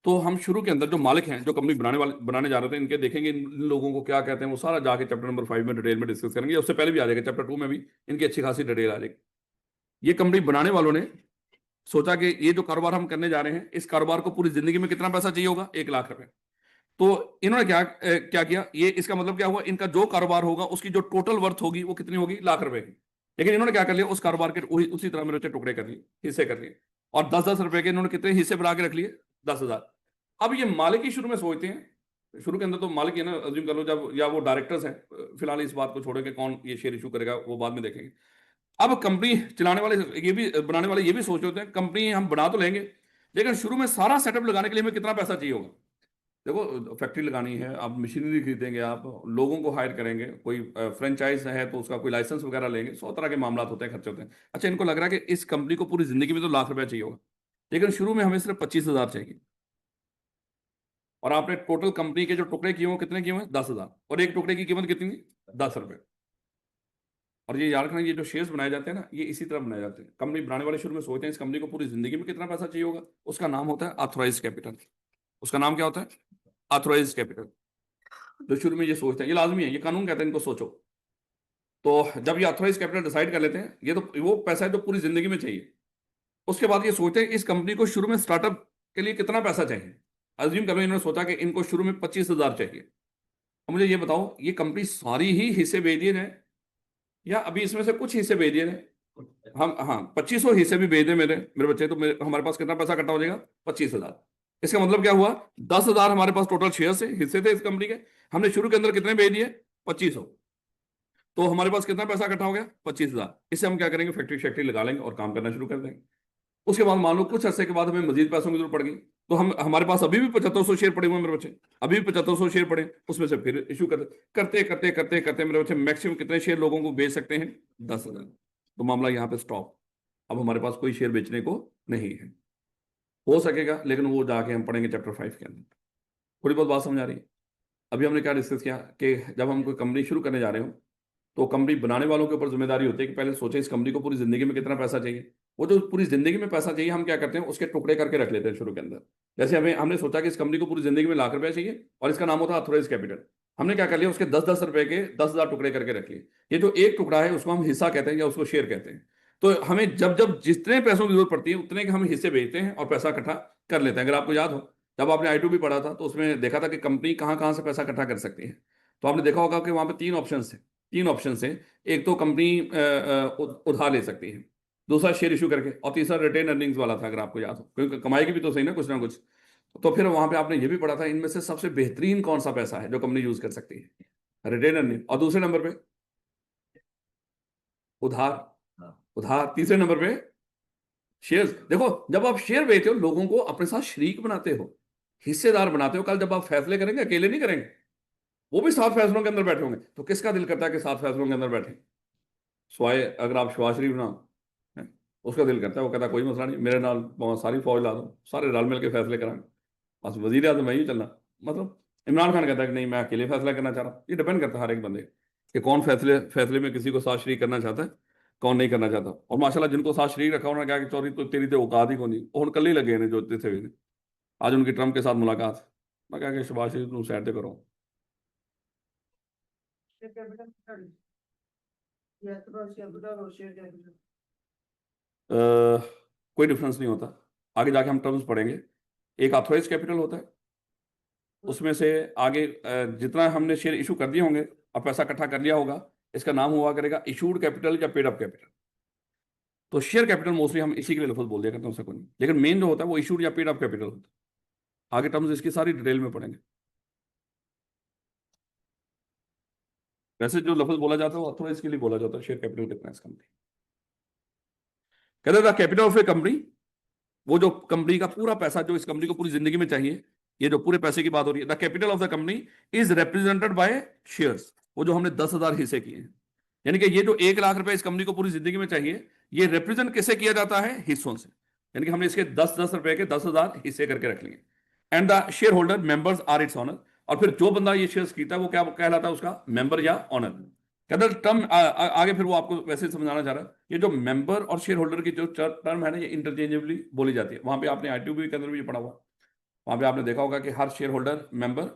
तो हम शुरू के अंदर जो मालिक हैं, जो कंपनी बनाने जा रहे थे, इनके देखेंगे इन लोगों को क्या कहते हैं, वो सारा जाके चैप्टर नंबर 5 में डिटेल में डिस्कस करेंगे। उससे पहले भी आ जाएगा, चैप्टर 2 में भी इनकी अच्छी खासी डिटेल आ जाएगी। ये कंपनी बनाने वालों ने सोचा कि ये जो कारोबार हम करने जा रहे हैं, इस कारोबार को पूरी जिंदगी में कितना पैसा चाहिए होगा, 1 लाख रुपए। तो इन्होंने क्या किया, ये इसका मतलब क्या हुआ, इनका जो कारोबार होगा उसकी जो टोटल वर्थ होगी वो कितनी होगी, 1 लाख रुपए की। लेकिन इन्होंने क्या कर लिया, उस कारोबार के उसी तरह मेरे टुकड़े कर लिए, हिस्से कर लिए, और 10-10 रुपए के इन्होंने कितने हिस्से बना के रख लिए, 10,000। अब ये मालिक ही शुरू में सोचते हैं, शुरू के अंदर तो मालिक है ना, अज्यूम कर लो, जब या वो डायरेक्टर्स हैं, फिलहाल इस बात को छोड़े कि कौन ये शेयर इशू करेगा वो बाद में देखेंगे। अब कंपनी चलाने वाले ये भी, बनाने वाले ये भी सोच रहे होते हैं, कंपनी हम बना तो लेंगे, लेकिन शुरू में सारा सेटअप लगाने के लिए हमें कितना पैसा चाहिए होगा। देखो, फैक्ट्री लगानी है, आप मशीनरी खरीदेंगे, आप लोगों को हायर करेंगे, कोई फ्रेंचाइज है तो उसका कोई लाइसेंस वगैरह लेंगे, 100 तरह के मामला होते हैं, खर्चे होते हैं। अच्छा, इनको लग रहा है कि इस कंपनी को पूरी जिंदगी में तो 1 लाख रुपया चाहिए होगा, लेकिन शुरू में हमें सिर्फ 25,000 चाहिए, और आपने टोटल कंपनी के जो टुकड़े किए हुए कितने किए हुए, 10,000, और एक टुकड़े की कीमत कितनी, 10 रुपए। और ये याद रखना, ये जो शेयर्स बनाए जाते हैं ना, ये इसी तरह बनाए जाते हैं। कंपनी बनाने वाले शुरू में सोचते हैं इस कंपनी को पूरी जिंदगी में कितना पैसा चाहिए होगा, उसका नाम होता है ऑथराइज्ड कैपिटल। उसका नाम क्या होता है, ऑथराइज्ड कैपिटल। जो शुरू में ये सोचते हैं, ये लाजमी है, ये कानून कहता है इनको सोचो। तो जब ये ऑथराइज कैपिटल डिसाइड कर लेते हैं, ये तो वो पैसा है जो पूरी जिंदगी में चाहिए। उसके बाद ये सोचते हैं इस कंपनी को शुरू में स्टार्टअप के लिए कितना पैसा चाहिए। अज्यूम करो इन्होंने सोचा कि इनको शुरू में 25,000 चाहिए। अब मुझे ये बताओ, ये कंपनी सारी ही हिस्से बेच दिए हैं, या अभी इसमें से कुछ हिस्से बेच दिए हैं। हम, हाँ, 2500 हिस्से भी बेच दें मेरे मेरे बच्चे, तो हमारे पास कितना पैसा इकट्ठा हो जाएगा, 25,000। इसका मतलब क्या हुआ, 10,000 हमारे पास टोटल शेयर से हिस्से थे इस कंपनी के, हमने शुरू के अंदर कितने बेच दिए, 2500। तो हमारे पास कितना पैसा इकट्ठा हो गया, 25,000। इससे हम क्या करेंगे, फैक्ट्री शैक्ट्री लगा लेंगे और काम करना शुरू कर देंगे। उसके बाद मान लो कुछ अरसे के बाद हमें मजीद पैसों की जरूरत पड़ गई, तो हमारे पास अभी भी 7500 शेयर पड़े हुए हैं मेरे बच्चे, अभी भी 7500 शेयर पड़े, उसमें से फिर इशू करते करते करते करते मेरे बच्चे मैक्सिमम कितने शेयर लोगों को बेच सकते हैं, 10,000। तो मामला यहाँ पे स्टॉप। अब हमारे पास कोई शेयर बेचने को नहीं है। हो सकेगा, लेकिन वो जाके हम पढ़ेंगे चैप्टर 5 के अंदर। थोड़ी बहुत बात समझ आ रही है। अभी हमने क्या डिस्कस किया कि जब हम कोई कंपनी शुरू करने जा रहे हो, तो कंपनी बनाने वालों के ऊपर जिम्मेदारी होती है कि पहले सोचे इस कंपनी को पूरी जिंदगी में कितना पैसा चाहिए। वो जो पूरी जिंदगी में पैसा चाहिए, हम क्या करते हैं, उसके टुकड़े करके रख लेते हैं शुरू के अंदर। जैसे हमने सोचा कि इस कंपनी को पूरी जिंदगी में 1 लाख रुपया चाहिए, और इसका नाम होता है ऑथराइज कैपिटल। हमने क्या कर लिया, उसके 10-10 रुपए के 10,000 टुकड़े करके रख लिए। ये जो एक टुकड़ा है उसको हम हिस्सा कहते हैं, या उसको शेयर कहते हैं। तो हमें जब जब जितने पैसों की जरूरत पड़ती है, उतने के हम हिस्से बेचते हैं और पैसा इकट्ठा कर लेते हैं। अगर आपको याद हो, जब आपने I2 भी पढ़ा था, तो उसमें देखा था कि कंपनी कहाँ कहाँ से पैसा इकट्ठा कर सकती है। तो आपने देखा होगा कि वहां पे 3 ऑप्शन थे। 3 ऑप्शन है। एक तो कंपनी उधार ले सकती है, दूसरा शेयर इशू करके, और तीसरा रिटेन अर्निंग्स वाला था, अगर आपको याद हो, क्योंकि कमाएगी भी तो सही ना कुछ। तो फिर वहां पे आपने ये भी पढ़ा था, इनमें से सबसे बेहतरीन कौन सा पैसा है जो कंपनी यूज कर सकती है, रिटेन अर्निंग। और दूसरे नंबर पे उधार, उधार तीसरे नंबर पे शेयर्स। देखो, जब आप शेयर बेचते हो, लोगों को अपने साथ शरीक बनाते हो, हिस्सेदार बनाते हो। कल जब आप फैसले करेंगे, अकेले नहीं करेंगे, वो भी 7 फैसलों के अंदर बैठे होंगे। तो किसका दिल करता है कि 7 फैसलों के अंदर बैठे। स्वाय अगर आप शहबाज शरीफ ना हैं, उसका दिल करता है, वो कहता है कोई मसला नहीं, मेरे नाल वहाँ सारी फौज ला दो, सारे रल मिल के फैसले कराएंगे, बस वजीर आजम मैं ही चलना। मतलब इमरान खान कहता है कि नहीं, मैं अकेले फैसला करना चाह रहा हूँ। ये डिपेंड करता है हर एक बंदे कि कौन फैसले फैसले में किसी को साथ शरीक करना चाहता है, कौन नहीं करना चाहता। और माशाल्लाह जिनको साथ शरीक रखा, उन्होंने कहा कि चौरी तो तेरी तो औकात ही को नहीं, और कल ही लगे हैं जो थे। आज उनकी ट्रंप के साथ मुलाकात, मैं कहा कि शहबाज शरीफ तुम सैर करो। कोई डिफरेंस नहीं होता, आगे जाके हम टर्म्स पढ़ेंगे। एक ऑथराइज कैपिटल होता है, उसमें से आगे जितना हमने शेयर इशू कर दिए होंगे और पैसा इकट्ठा कर लिया होगा, इसका नाम हुआ करेगा इशूड कैपिटल या पेड अप कैपिटल। तो शेयर कैपिटल मोस्टली हम इसी के लिए लफ्ज बोल दिया करते हैं, उससे कोई नहीं। लेकिन मेन जो होता है वो इशूड या पेड अप कैपिटल होता है। आगे टर्म्स इसकी सारी डिटेल में पढ़ेंगे। वैसे जो लफ्ज बोला जाता है वो ऑथराइज के लिए बोला जाता है, शेयर कैपिटल कितना है इस कंपनी। कहते हैं कैपिटल ऑफ ए कंपनी, वो जो कंपनी का पूरा पैसा जो इस कंपनी को पूरी जिंदगी में चाहिए, ये जो पूरे पैसे की बात हो रही है, the capital of the company is represented by shares. वो जो हमने 10,000 हिस्से किए हैं, यानी कि ये जो 1 लाख रुपए इस कंपनी को पूरी जिंदगी में चाहिए, ये रिप्रेजेंट किससे किया जाता है? हिस्सों से। यानी कि हमने इसके 10-10 रुपए के 10,000 हिस्से करके रख लिए। And the share holder members are its honour. और फिर जो बंदा ये शेयर्स खरीदता है वो क्या कहलाता है? उसका मेंबर या ऑनर। कहता है टर्म आगे फिर वो आपको वैसे ही समझाना चाह रहा है। ये जो मेंबर और शेयर होल्डर की जो टर्म है ना, ये इंटरचेंजेबली बोली जाती है। वहां पे आपने आईटीबी के अंदर भी ये पढ़ा हुआ, वहां पे आपने देखा होगा कि हर शेयर होल्डर मेंबर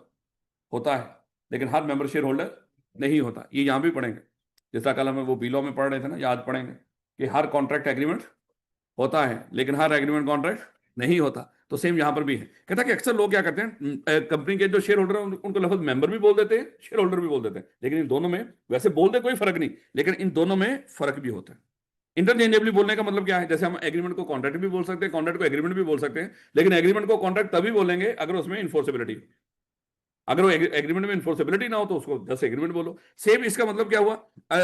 होता है, लेकिन हर मेंबर शेयर होल्डर नहीं होता। ये यहां भी पढ़ेंगे, जैसा कल हमें वो बीलो में पढ़ रहे थे ना, याद पढ़ेंगे कि हर कॉन्ट्रैक्ट एग्रीमेंट होता है लेकिन हर एग्रीमेंट कॉन्ट्रैक्ट नहीं होता। तो सेम यहां पर भी है। कहता है कि अक्सर लोग क्या करते हैं, कंपनी के जो शेयर होल्डर हैं उनको लफ्ज मेंबर भी बोल देते हैं, शेयर होल्डर भी बोल देते हैं, लेकिन इन दोनों में वैसे बोलते कोई फर्क नहीं, लेकिन इन दोनों में फर्क भी होता है। इंटरचेंजेबली बोलने का मतलब क्या है? जैसे हम एग्रीमेंट को कॉन्ट्रैक्ट भी बोल सकते हैं, कॉन्ट्रैक्ट को एग्रीमेंट भी बोल सकते हैं, लेकिन एग्रीमेंट को कॉन्ट्रैक्ट तभी बोलेंगे अगर उसमें इन्फोर्सेबिलिटी, अगर वो एग्रीमेंट में इन्फोर्सेबिलिटी ना हो तो उसको जस्ट एग्रीमेंट बोलो। सेम इसका मतलब क्या हुआ?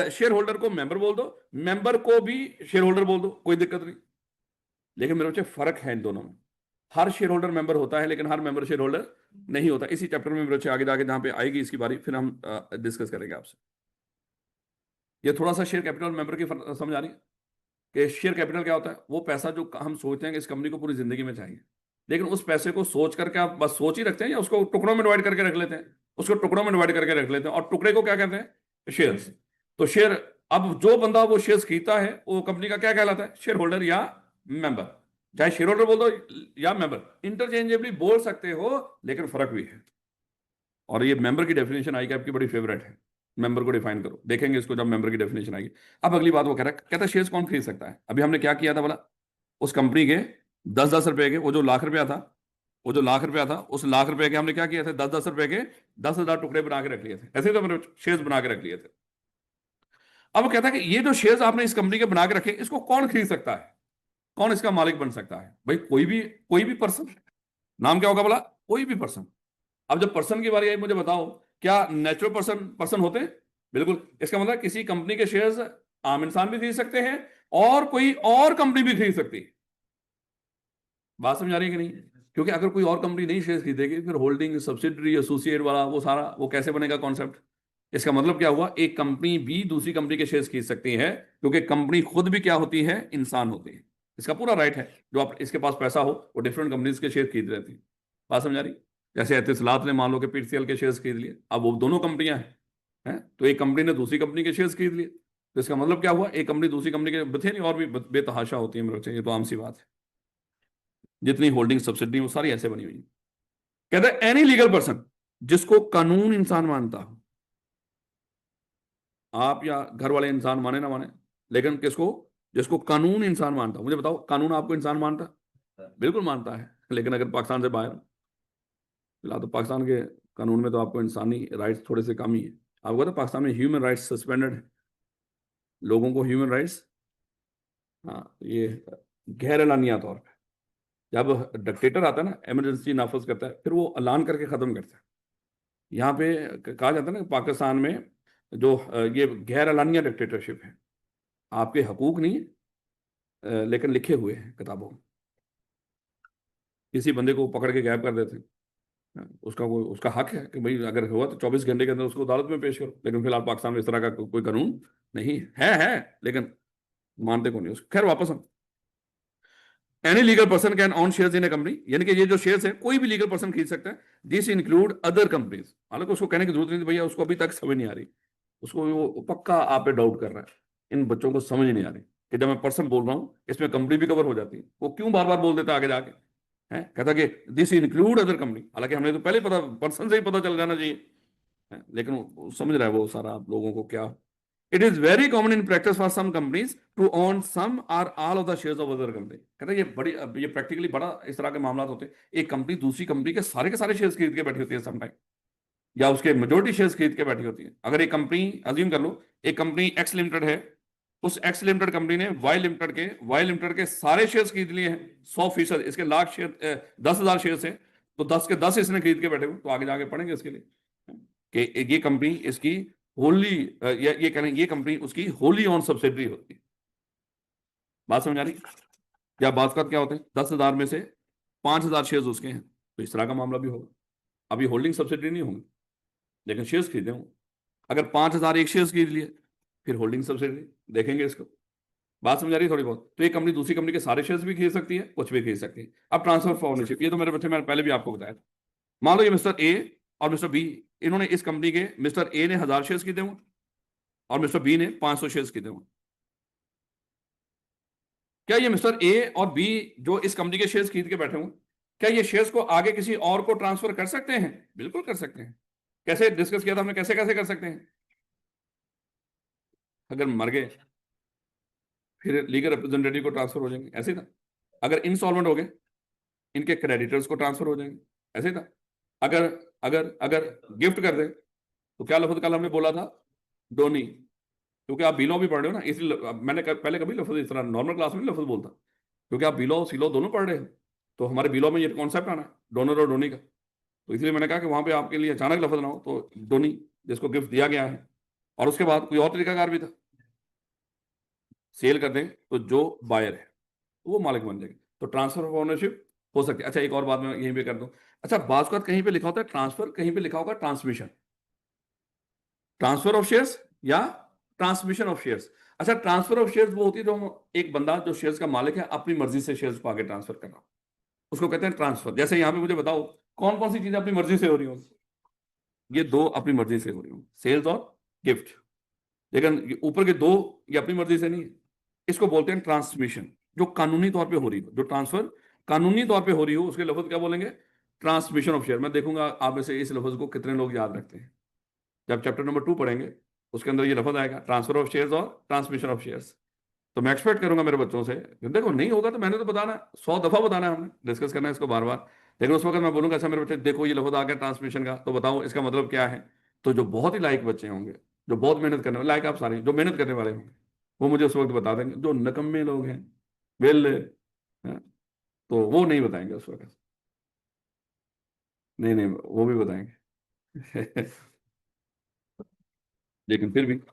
शेयर होल्डर को मेंबर बोल दो, मेंबर को भी शेयर होल्डर बोल दो, कोई दिक्कत नहीं। लेकिन मेरे बच्चे फर्क है इन दोनों में। हर शेयर होल्डर मेंबर होता है लेकिन हर मेंबर शेयर होल्डर नहीं होता। इसी चैप्टर में मेरे बच्चे आगे जाके जहां पे आएगी इसकी बारी, फिर हम डिस्कस करेंगे आपसे। ये थोड़ा सा शेयर कैपिटल मेंबर की समझ आ रही है कि शेयर कैपिटल क्या होता है? वो पैसा जो हम सोचते हैं कि इस कंपनी को पूरी जिंदगी में चाहिए, लेकिन उस पैसे को सोच करके आप बस सोच ही रखते हैं या उसको टुकड़ों में डिवाइड करके रख लेते हैं? उसको टुकड़ों में डिवाइड करके रख लेते हैं, और टुकड़े को क्या कहते हैं? शेयर्स। तो शेयर, अब जो बंदा वो शेयर्स खरीदता है वो कंपनी का क्या कहलाता है? शेयर होल्डर या मेंबर। चाहे शेयर होल्डर बोल दो या मेंबर, इंटरचेंजेबली बोल सकते हो, लेकिन फर्क भी है। और ये मेंबर की डेफिनेशन आई कि आपकी बड़ी फेवरेट है, मेंबर को डिफाइन करो, देखेंगे इसको जब मेंबर की डेफिनेशन आएगी। अब अगली बात वो कह रहा है, कहता है शेयर्स कौन खरीद सकता है? अभी हमने क्या किया था बोला, उस कंपनी के 10-10 रुपए के, वो जो लाख रुपया था, वो जो लाख रुपया था, उस लाख रुपए के हमने क्या किया था? 10-10 रुपए के 10,000 टुकड़े बना के रख लिए थे। ऐसे ही तो मैंने शेयर्स बना के रख लिए थे। अब वो कहता है कि ये जो शेयर्स आपने इस कंपनी के बना के रखे, इसको कौन खरीद सकता है? कौन इसका मालिक बन सकता है? भाई कोई भी पर्सन। नाम क्या होगा बोला? कोई भी पर्सन। अब जब पर्सन की बारी आई, मुझे बताओ, क्या नेचुरल पर्सन पर्सन होते हैं? बिल्कुल। इसका मतलब किसी कंपनी के शेयर्स आम इंसान भी खरीद सकते हैं और कोई और कंपनी भी खरीद सकती है। बात समझ आ रही है कि नहीं? क्योंकि अगर कोई और कंपनी नहीं शेयर खरीदेगी, फिर होल्डिंग सब्सिडरी एसोसिएट वाला वो सारा वो कैसे बनेगा कॉन्सेप्ट? इसका मतलब क्या हुआ? एक कंपनी भी दूसरी कंपनी के शेयर्स खरीद सकती है, क्योंकि कंपनी खुद भी क्या होती है? इंसान होती है। इसका पूरा राइट है। जो आप इसके पास पैसा हो वो डिफरेंट कंपनीज के शेयर खरीद रहती है। बात समझ आ रही? जैसे एतिसलात ने मान लो कि पीटीसीएल के शेयर्स खरीद लिए, अब वो दोनों कंपनियां हैं, तो एक कंपनी ने दूसरी कंपनी के शेयर्स खरीद लिए, तो इसका मतलब क्या हुआ? एक कंपनी दूसरी कंपनी के थे नहीं, और भी बेतहाशा होती है मेरे बच्चे, ये तो आम सी बात है। जितनी होल्डिंग सब्सिडी वो सारी ऐसे बनी हुई है। कहते हैं एनी लीगल पर्सन जिसको कानून इंसान मानता हो, आप या घर वाले इंसान माने ना माने, लेकिन किसको? जिसको कानून इंसान मानता हो। मुझे बताओ, कानून आपको इंसान मानता है? बिल्कुल मानता है। लेकिन अगर पाकिस्तान से बाहर, फिलहाल तो पाकिस्तान के कानून में तो आपको इंसानी राइट्स थोड़े से कम ही है। आपको पता है पाकिस्तान में ह्यूमन राइट्स सस्पेंडेड है, लोगों को ह्यूमन राइट्स, हाँ, ये गैर एलानिया तौर पे। जब डिक्टेटर आता है ना, इमरजेंसी नाफज करता है, फिर वो ऐलान करके खत्म करता है। यहाँ पे कहा जाता है ना, पाकिस्तान में जो ये गैर एलानिया डिक्टेटरशिप है, आपके हकूक नहीं, लेकिन लिखे हुए हैं किताबों में। किसी बंदे को पकड़ के गायब कर देते हैं, उसका हक है कि भाई अगर हुआ तो 24 घंटे के अंदर उसको अदालत में पेश करो। लेकिन फिलहाल पाकिस्तान में इस तरह का कोई कानून नहीं है, लेकिन मानते को नहीं उसको। खैर वापस हम, any legal person can own shares in A company, यानी कि ये जो शेयर्स है कोई भी लीगल पर्सन खरीद सकता है। This include other companies. हालांकि उसको कहने की जरूरत नहीं थी भैया, उसको अभी तक समझ नहीं आ रही, उसको वो पक्का आप पे डाउट कर रहा है। इन बच्चों को समझ नहीं आ रही कि जब मैं पर्सन बोल रहा हूं इसमें कंपनी भी कवर हो जाती है, वो क्यों बार बार बोल देता है आगे जाके? है कहता कि दिस इंक्लूड अदर कंपनी, हालांकि हमें तो पहले पता, पर्सन से ही पता चल जाना चाहिए है, लेकिन वो समझ रहा है वो सारा आप लोगों को क्या। It is very common in practice for some companies to own some or all of the shares of other company. कहता है ये बड़ी, ये प्रैक्टिकली बड़ा इस तरह के मामला होते हैं। एक कंपनी दूसरी कंपनी के सारे शेयर्स खरीद के बैठी होती है समटाइम, या उसके मेजोरिटी शेयर्स खरीद के बैठी होती है। अगर एक कंपनी, अज्यूम कर लो एक कंपनी एक्स लिमिटेड है, उस एक्स लिमिटेड कंपनी ने वाई लिमिटेड के सारे शेयर्स खरीद लिए हैं 100%। इसके लाख शेयर 10,000 शेयर्स है, तो 10 के 10 इसने खरीद के बैठे हुए, तो आगे जाके पढ़ेंगे इसके लिए कि ये कंपनी इसकी होली, ये कह रहे हैं ये कंपनी उसकी होली ऑन सब्सिडरी होती है। बात समझ आ रही? या बात का क्या होते हैं, 10,000 में से 5,000 शेयर्स उसके हैं, तो इस तरह का मामला भी होगा। अभी होल्डिंग सब्सिडरी नहीं होंगी, लेकिन शेयर्स खरीदे होंगे। अगर 5,000 एक शेयर्स खरीद लिए, फिर होल्डिंग सब्सिडरी, देखेंगे इसको। बात समझ आ रही है थोड़ी बहुत? तो एक कंपनी दूसरी कंपनी के सारे शेयर्स भी खरीद सकती है, कुछ भी खरीद सकती है। अब ट्रांसफर ऑफ ओनरशिप, ये तो मेरे बच्चे मैंने पहले भी आपको बताया था। मान लो ये मिस्टर ए और मिस्टर बी, इन्होंने इस कंपनी के, मिस्टर ए ने 1000 शेयर्स खरीदे हुए और मिस्टर बी ने 500 शेयर्स खरीदे हुए। क्या ये मिस्टर ए और बी जो इस कंपनी के शेयर्स खरीद के बैठे हुए, क्या ये शेयर्स को आगे किसी और को ट्रांसफर कर सकते हैं? बिल्कुल कर सकते हैं। कैसे डिस्कस किया था हमने, कैसे कैसे कर सकते हैं? अगर मर गए फिर लीगल रिप्रेजेंटेटिव को ट्रांसफर हो जाएंगे, ऐसे ही था। अगर इंसॉल्वेंट हो गए, इनके क्रेडिटर्स को ट्रांसफर हो जाएंगे, ऐसे ही था। अगर अगर अगर गिफ्ट कर दे तो क्या लफ्ज कल हमने बोला था? डोनी। क्योंकि आप बिलो भी पढ़ रहे हो ना, इसलिए मैंने पहले कभी लफ्ज इस तरह नॉर्मल क्लास में नहीं लफ्ज बोलता, क्योंकि आप बिलो सिलो दोनों पढ़ रहे हो। तो हमारे बिलो में ये कॉन्सेप्ट आना है डोनर और डोनी का। तो इसलिए मैंने कहा कि वहां पे आपके लिए अचानक लफ्ज ना हो, तो डोनी जिसको गिफ्ट दिया गया है। और उसके बाद कोई और तरीकाकार भी था, सेल कर दें तो जो बायर है वो मालिक बन जाएगा, तो ट्रांसफर ऑफ ओनरशिप हो सकती है। अच्छा एक और बात मैं यहीं पे कर दूं। अच्छा बात कहीं पे लिखा होता है ट्रांसफर, कहीं पे लिखा होगा ट्रांसमिशन, ट्रांसफर ऑफ शेयर्स या ट्रांसमिशन ऑफ शेयर्स। अच्छा ट्रांसफर ऑफ शेयर्स वो होती है जो एक बंदा जो शेयर्स का मालिक है अपनी मर्जी से शेयर्स को आगे ट्रांसफर करना, उसको कहते हैं ट्रांसफर। जैसे यहाँ पे मुझे बताओ कौन कौन सी चीजें अपनी मर्जी से हो रही हो? ये दो अपनी मर्जी से हो रही हो, सेल्स और गिफ्ट। लेकिन ये ऊपर के दो ये अपनी मर्जी से नहीं है। इसको बोलते हैं ट्रांसमिशन, जो कानूनी तौर पे हो रही हो, जो ट्रांसफर कानूनी तौर पे हो रही हो उसके लफ्ज क्या बोलेंगे? Transmission of share. मैं देखूंगा आप में से इस लफ्ज को कितने लोग याद रखते हैं। जब चैप्टर नंबर 2 पढ़ेंगे उसके अंदर ये लफ्ज आएगा, ट्रांसफर ऑफ शेयर्स और ट्रांसमिशन ऑफ शेयर्स। तो मैं एक्सपेक्ट करूंगा मेरे बच्चों से, देखो नहीं होगा तो मैंने तो बताना है, 100 दफा बताना है, हमने डिस्कस करना है इसको बार बार। लेकिन उस वक्त मैं बोलूंगा अच्छा मेरे बच्चे देखो ये लफ्ज आ गया ट्रांसमिशन का, तो बताओ इसका मतलब क्या है। तो जो बहुत ही लायक बच्चे होंगे, जो बहुत मेहनत करने वाले, लायक आप सारे जो मेहनत करने वाले होंगे, वो मुझे उस वक्त बता देंगे। जो नकम्मे लोग हैं, वेले हैं, तो वो नहीं बताएंगे उस वक्त। नहीं नहीं वो भी बताएंगे। लेकिन फिर भी कह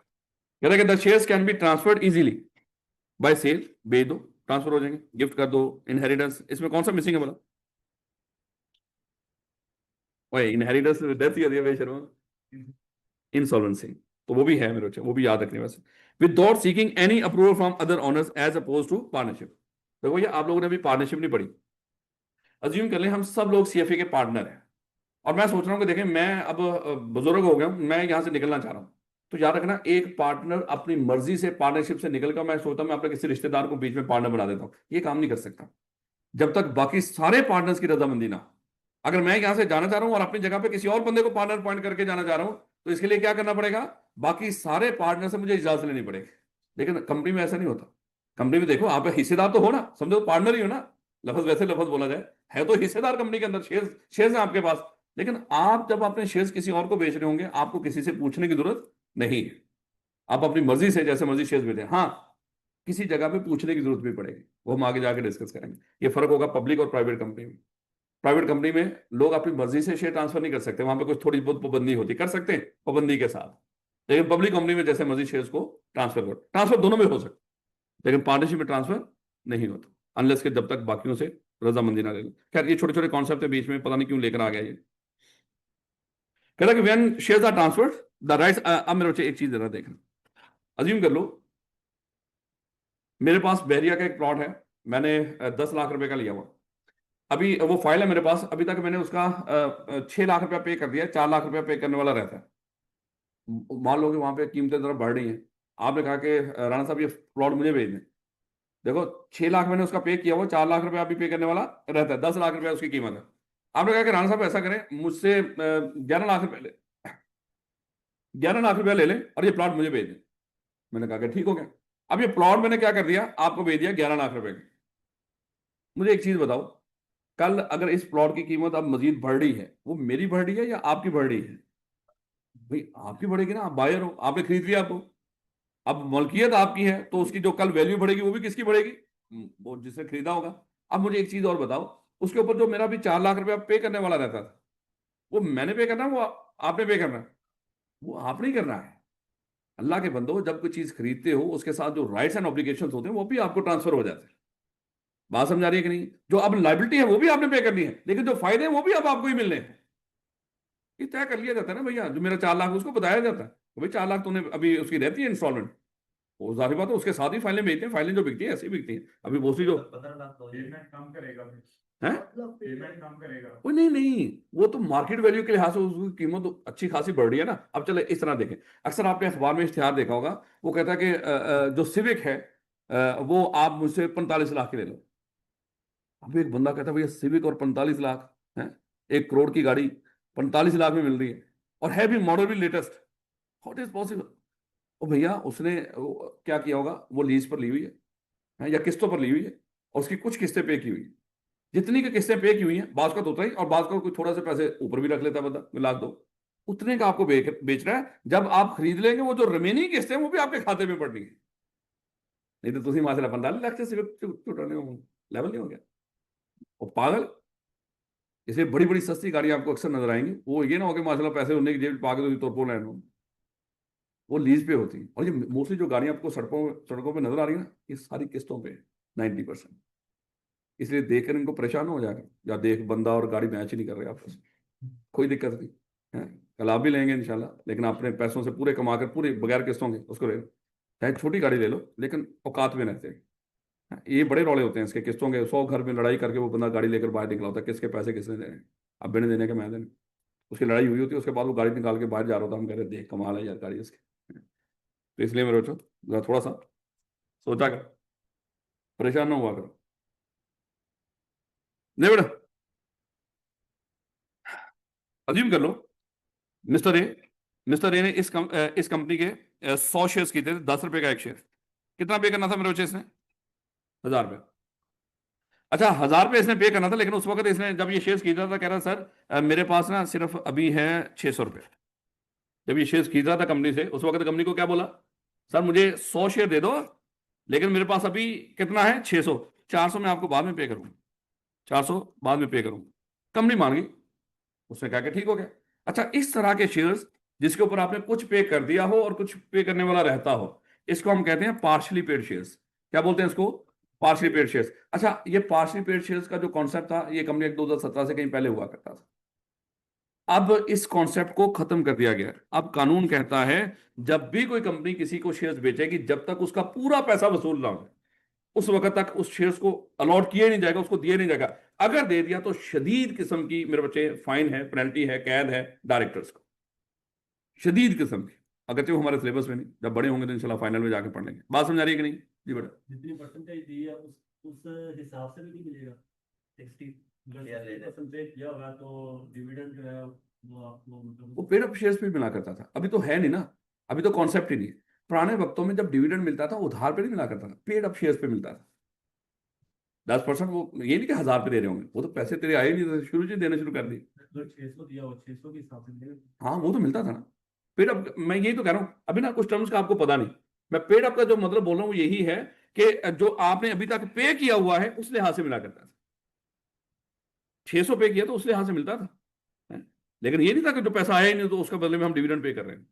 रहा है कि the shares can be transferred easily by sale, बेच दो ट्रांसफर हो जाएंगे, गिफ्ट कर दो, इनहेरिटेंस। इसमें कौन सा मिसिंग है बोला? वही इनहेरिटेंस, डेथ कर दिया बेशर्मा, इंसॉल्वेंसी। तो वो भी है मेरे बच्चे, वो भी याद रखने वैसे। Without seeking any approval from other owners as opposed to partnership. देखो ये आप लोगों ने अभी पार्टनरशिप नहीं पढ़ी। अज्यूम कर लें हम सब लोग सीएफए के पार्टनर हैं, और मैं सोच रहा हूँ कि देखें मैं अब बुजुर्ग हो गया हूं, मैं यहां से निकलना चाह रहा हूं। तो याद रखना एक पार्टनर अपनी मर्जी से पार्टनरशिप से निकल कर, मैं सोचता हूं मैं अपने किसी रिश्तेदार को बीच में पार्टनर बना देता हूं, ये काम नहीं कर सकता जब तक बाकी सारे पार्टनर्स की रजामंदी ना हो। अगर मैं यहां से जाना चाह रहा हूं और अपनी जगह पे किसी और बंदे को पार्टनर पॉइंट करके जाना चाह रहा हूं, तो इसके लिए क्या करना पड़ेगा? बाकी सारे पार्टनर से मुझे इजाजत लेनी पड़ेगी। लेकिन कंपनी में ऐसा नहीं होता। कंपनी में देखो आप हिस्सेदार तो हो ना, समझो पार्टनर ही हो ना, लफ्ज वैसे लफ्ज बोला जाए, है तो हिस्सेदार कंपनी के अंदर, शेयर शेयर है आपके पास। लेकिन आप जब अपने शेयर्स किसी और को बेच रहे होंगे आपको किसी से पूछने की जरूरत नहीं है। आप अपनी मर्जी से जैसे मर्जी शेयर्स बेचें। हाँ, किसी जगह पे पूछने की जरूरत भी पड़ेगी, वो हम आगे जाके डिस्कस करेंगे। ये फर्क होगा पब्लिक और प्राइवेट कंपनी में। प्राइवेट कंपनी में लोग अपनी मर्जी से शेयर ट्रांसफर नहीं कर सकते, वहां पे कुछ थोड़ी बहुत पाबंदी होती, कर सकते हैं पाबंदी के साथ। लेकिन पब्लिक कंपनी में जैसे मर्जी शेयर्स को ट्रांसफर करो, ट्रांसफर दोनों में हो सकता है, लेकिन पार्टनरशिप में ट्रांसफर नहीं होता अनलेस के जब तक बाकियों से रजामंदी ना ले लो। खैर ये छोटे छोटे कॉन्सेप्ट है बीच में, पता नहीं क्यों लेकर आ गया ये। कह रहा कि when shares are transferred the rights. अब मेरे बच्चे एक चीज जरा देखना, अज्यूम कर लो मेरे पास बहरिया का एक प्लॉट है, मैंने 10 लाख रुपए का लिया हुआ। अभी वो फाइल है मेरे पास, अभी तक मैंने उसका 6 लाख रुपया पे कर दिया, 4 लाख रुपया पे करने वाला रहता है। मान लो कि वहां पे कीमतें जरा बढ़ रही हैं, आपने कहा कि राणा साहब ये प्लॉट मुझे भेज दें। देखो 6 लाख मैंने उसका पे किया हुआ, 4 लाख रुपया अभी पे करने वाला रहता है, 10 लाख रुपया उसकी कीमत है। आपने कहा कि राणा साहब ऐसा करें मुझसे 11 लाख रुपया ले, 11 लाख रुपया ले लें और ये प्लॉट मुझे भेज दें। मैंने कहा कि ठीक हो गया। अब ये प्लॉट मैंने क्या कर दिया, आपको भेज दिया 11 लाख रुपए का। मुझे एक चीज बताओ, कल अगर इस प्लॉट की कीमत अब मजीद बढ़ रही है, वो मेरी बढ़ रही है या आपकी बढ़ रही है? भाई आपकी बढ़ेगी ना, आप बायर हो, आपने खरीद लिया तो अब मलकियत आपकी है, तो उसकी जो कल वैल्यू बढ़ेगी वो भी किसकी बढ़ेगी? वो जिसने खरीदा होगा। अब मुझे एक चीज और बताओ, उसके ऊपर जो मेरा भी 4 लाख रुपया पे करने वाला रहता था, वो मैंने पे करना है, वो आपने पे करना है? वो आपने ही करना है। अल्लाह के बंदो, जब कोई चीज खरीदते हो उसके साथ जो राइट्स एंड ऑब्लिगेशंस होते हैं वो भी आपको ट्रांसफर हो जाते हैं। बात समझ आ रही है कि नहीं? जो अब लाइबिलिटी है वो भी आपने पे करनी है, लेकिन जो फायदे हैं वो भी अब आपको ही मिलने हैं। ये तय कर लिया जाता है ना भैया, जो मेरा 4 लाख उसको बताया जाता है भाई 4 लाख तूने अभी उसकी रहती है इंस्टॉलमेंट, वो जाहिर बात है उसके साथ ही फाइलें भेजते हैं, फाइलें जो बिकती है ऐसी बिकती हैं। अभी मोस्टली जो 15 लाख पेमेंट कम करेगा फिर, है पेमेंट कम करेगा। वो नहीं नहीं, वो तो मार्केट वैल्यू के लिहाज से उसकी कीमत तो अच्छी खासी बढ़ रही है ना। अब चले इस तरह देखें, अक्सर आपने अखबार में इश्तिहार देखा होगा, वो कहता है कि जो सिविक है वो आप मुझसे 45 लाख की ले लो। अब एक बंदा कहता है भैया सिविक और 45 लाख है, 1 करोड़ की गाड़ी 45 लाख में मिल रही है, और है भी मॉडल भी लेटेस्ट, हाउ इज पॉसिबल? ओ भैया उसने क्या किया होगा, वो लीज पर ली हुई है या किस्तों पर ली हुई है, और उसकी कुछ किस्तें पे की हुई है। जितनी की किस्तें पे की हुई हैं, बाज का तो होता ही, और बाज का कोई थोड़ा से पैसे ऊपर भी रख लेता है बंदा, लाख दो, उतने का आपको बेच रहा है। जब आप खरीद लेंगे वो जो रिमेनिंग किस्तें हैं वो भी आपके खाते में पड़नी है। नहीं तो तुम माशा 45 लाख से सिर्फ चुटाने लेवल नहीं हो गया। और पागल, इसलिए बड़ी बड़ी सस्ती गाड़ियां आपको अक्सर नजर आएंगी, वो ये ना हो कि माशाल्लाह पैसे उन्हें की जेब पागे तो तोड़फोड़ लैंड हो, वो लीज पे होती है। और ये मोस्टली जो गाड़ियां आपको सड़कों पे नजर आ रही है ना, ये सारी किस्तों पे 90%। इसलिए देखकर इनको परेशान हो जाएगा, या देख बंदा और गाड़ी मैच ही नहीं कर रहे आपस में, कोई दिक्कत नहीं है। कल आप भी लेंगे इंशाल्लाह, लेकिन अपने पैसों से पूरे कमा कर पूरे बगैर किस्तों के उसको ले लो, चाहे छोटी गाड़ी ले लो, लेकिन औकात में रहते हैं। ये बड़े रौले होते हैं इसके किस्तों के, 100 घर में लड़ाई करके वो बंदा गाड़ी लेकर बाहर निकला होता है, किसके पैसे किसने देने, अब बिना देने के मैं देने, उसकी लड़ाई हुई होती है, उसके बाद वो गाड़ी निकाल के बाहर जा रहा होता, हम कह रहे देख कमाल है यार गाड़ी उसकी। तो इसलिए मेरे बच्चों थोड़ा सा सोचा कर, परेशान ना हुआ करो, नहीं बेटा। अज्यूम कर लो मिस्टर ए, मिस्टर ए ने इस कंपनी के 100 शेयर खरीदे थे, 10 रुपए का एक शेयर। कितना पे करना था मेरे बच्चे इसने? 1000 रुपये। अच्छा 1000 रुपये इसने पे करना था, लेकिन उस वक्त इसने जब ये शेयर खरीदा था कह रहा सर मेरे पास ना सिर्फ अभी है 600 रुपये। जब ये शेयर खरीद रहा था कंपनी से, उस वक्त कंपनी को क्या बोला, सर मुझे 100 शेयर दे दो, लेकिन मेरे पास अभी कितना है 600, 400 मैं आपको बाद में पे करूंगा, 400 बाद में पे करूंगा। कंपनी मान गई, उसने कहा कि ठीक हो गया। अच्छा इस तरह के शेयर्स जिसके ऊपर आपने कुछ पे कर दिया हो और कुछ पे करने वाला रहता हो, इसको हम कहते हैं पार्शली पेड शेयर्स। क्या बोलते हैं इसको? Partially paid shares. अच्छा ये पार्शली पेड शेयर्स का जो कॉन्सेप्ट था, ये कंपनी 2017 से कहीं पहले हुआ करता था। अब इस कॉन्सेप्ट को खत्म कर दिया गया है। अब कानून कहता है जब भी कोई कंपनी किसी को शेयर्स बेचेगी, जब तक उसका पूरा पैसा वसूल ना हो, उस वक्त तक उस शेयर्स को अलॉट किया नहीं जाएगा, उसको दिया नहीं जाएगा। अगर दे दिया तो शदीद किस्म की मेरे बच्चे फाइन है, पेनल्टी है, कैद है डायरेक्टर्स को, शदीद किस्म की। अगर वो हमारे सिलेबस में नहीं, जब बड़े होंगे तो इंशाल्लाह फाइनल में जाके पढ़ लेंगे। बात समझ आ रही है कि नहीं? जी बेटा। जितनी परसेंटेज दी है उस हिसाब से भी नहीं मिलेगा। 60% किया होगा तो डिविडेंड जो है वो आपको वो मतलब पेड अप शेयर्स पे मिला करता था, अभी तो है नहीं ना, अभी तो कॉन्सेप्ट ही नहीं है। पुराने वक्तों में जब डिविडेंड मिलता था उधार पे नहीं मिला करता था, पेड अप शेयर्स पे मिलता था 10%। वो ये नहीं कि 1000 पे दे रहे होंगे, वो तो पैसे तेरे आए नहीं थे, शुरू से देने शुरू कर दिए। जो 600 दिया हो 600 के हिसाब से मिलेगा। हाँ वो तो मिलता था ना। पेड अप मैं यही तो कह रहा हूँ, अभी ना कुछ टर्म्स का आपको पता नहीं। मैं पेड अप का जो मतलब बोल रहा हूँ यही है कि जो आपने अभी तक पे किया हुआ है उस लिहाज से मिला करता था। 600 पे किया तो उस लिहाज से मिलता था, है? लेकिन ये नहीं था कि जो पैसा आया ही नहीं तो उसके बदले में हम डिविडेंड पे कर रहे हैं।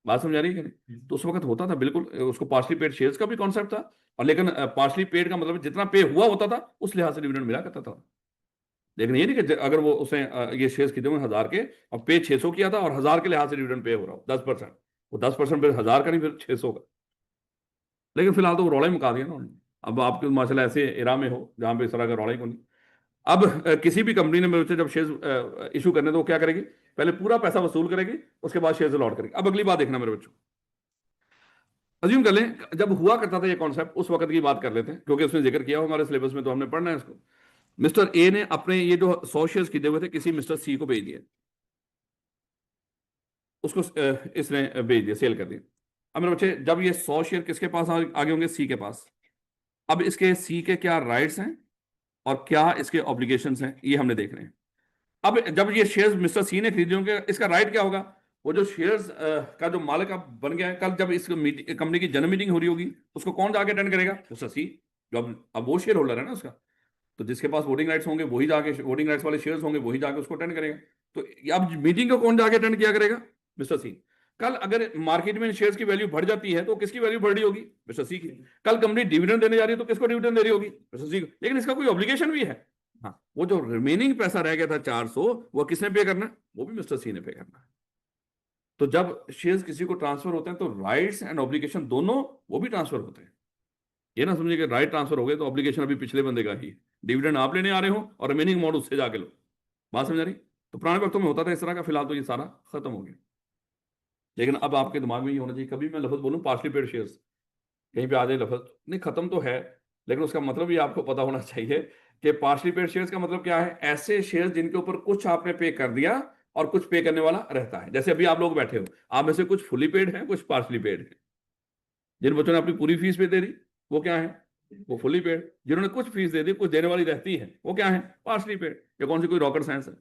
बात समझ आ रही है कि नहीं? तो उस वक्त होता था बिल्कुल, उसको पार्शली पेड शेयर्स का भी कॉन्सेप्ट था, और लेकिन पार्शली पेड का मतलब जितना पे हुआ होता था उस लिहाज से डिविडेंड मिला करता था। लेकिन ये नहीं कि अगर वो उसने ये शेयर्स खरीदे हुए 1000 के और पे 600 किया था, और 1000 के लिहाज से डिविडेंड पे हो रहा हो 10%, वो 10% फिर 1000 का नहीं, फिर 600 का। लेकिन फिलहाल तो वो रौला ही मुका दिया ना उन्होंने। अब आपके माशाल्लाह ऐसे इरा में हो जहां पे इस तरह का रौला ही को नहीं। अब किसी भी कंपनी ने मेरे से जब शेयर इशू करने तो वो क्या करेगी, पहले पूरा पैसा वसूल करेगी, उसके बाद शेयर अलॉट करेगी। अब अगली बात देखना मेरे बच्चों, अज्यूम कर लें जब हुआ करता था ये कॉन्सेप्ट, उस वक्त की बात कर लेते हैं क्योंकि उसने जिक्र किया हमारे सिलेबस में तो हमने पढ़ना है इसको। मिस्टर ए ने अपने ये जो 100 शेयर खरीदे हुए थे किसी मिस्टर सी को भेज दिए, उसको इसने भेज दिया, सेल कर दिया। अब मेरे बच्चे जब ये 100 शेयर किसके पास आगे होंगे? सी के पास। अब इसके सी के क्या राइट्स हैं और क्या इसके ऑब्लिगेशंस हैं, ये हमने देखने हैं। अब जब ये शेयर्स मिस्टर सी ने खरीदे होंगे, इसका राइट क्या होगा? वो जो शेयर्स का जो मालिक अब बन गया है, कल जब इस कंपनी की जनरल मीटिंग हो रही होगी, उसको कौन जाके अटेंड करेगा? मिस्टर सी, जो अब वो शेयर होल्डर है ना उसका। तो जिसके पास वोटिंग राइट्स होंगे वही जाके, वोटिंग राइट्स वाले शेयर्स होंगे वही जाके उसको अटेंड करेगा। तो अब मीटिंग को कौन जाके अटेंड किया करेगा? मिस्टर सी। कल अगर मार्केट में शेयर्स की वैल्यू बढ़ जाती है तो किसकी वैल्यू बढ़ रही होगी? मिस्टर सी की। कल कंपनी डिविडेंड देने जा रही है तो किसको डिविडेंड दे रही होगी? मिस्टर सी को। लेकिन इसका कोई ऑब्लिगेशन भी है। हाँ, वो जो रिमेनिंग पैसा रह गया था 400, वो किसने पे करना है? वो भी मिस्टर सी ने पे करना है। तो जब शेयर्स किसी को ट्रांसफर होते हैं तो राइट्स एंड ऑब्लिगेशन दोनों वो भी ट्रांसफर होते हैं। ये ना समझिए कि राइट ट्रांसफर हो गए तो ऑब्लिगेशन अभी पिछले बंदे का ही, डिविडेंड आप लेने आ रहे हो और रिमेनिंग अमाउंट उससे जाके लो। बात समझ आ रही? तो पुराने वक्तों में होता था इस तरह का, फिलहाल तो ये सारा खत्म हो गया। लेकिन अब आपके दिमाग में ये होना चाहिए, कभी मैं लफ्ज बोलूं पार्शली पेड शेयर्स, कहीं पे आ जाए लफ्ज, नहीं खत्म तो है, लेकिन उसका मतलब ये आपको पता होना चाहिए कि पार्शली पेड शेयर्स का मतलब क्या है? ऐसे शेयर्स जिनके ऊपर कुछ आपने पे कर दिया और कुछ पे करने वाला रहता है। जैसे अभी आप लोग बैठे हो, आप में से कुछ फुली पेड है, कुछ पार्शली पेड है। जिन बच्चों ने अपनी पूरी फीस पे दे दी वो क्या है? वो फुली पेड। जिन्होंने कुछ फीस दे दी, कुछ देने वाली रहती है, वो क्या है? Partially paid. ये कौन सी कोई रॉकेट साइंस है?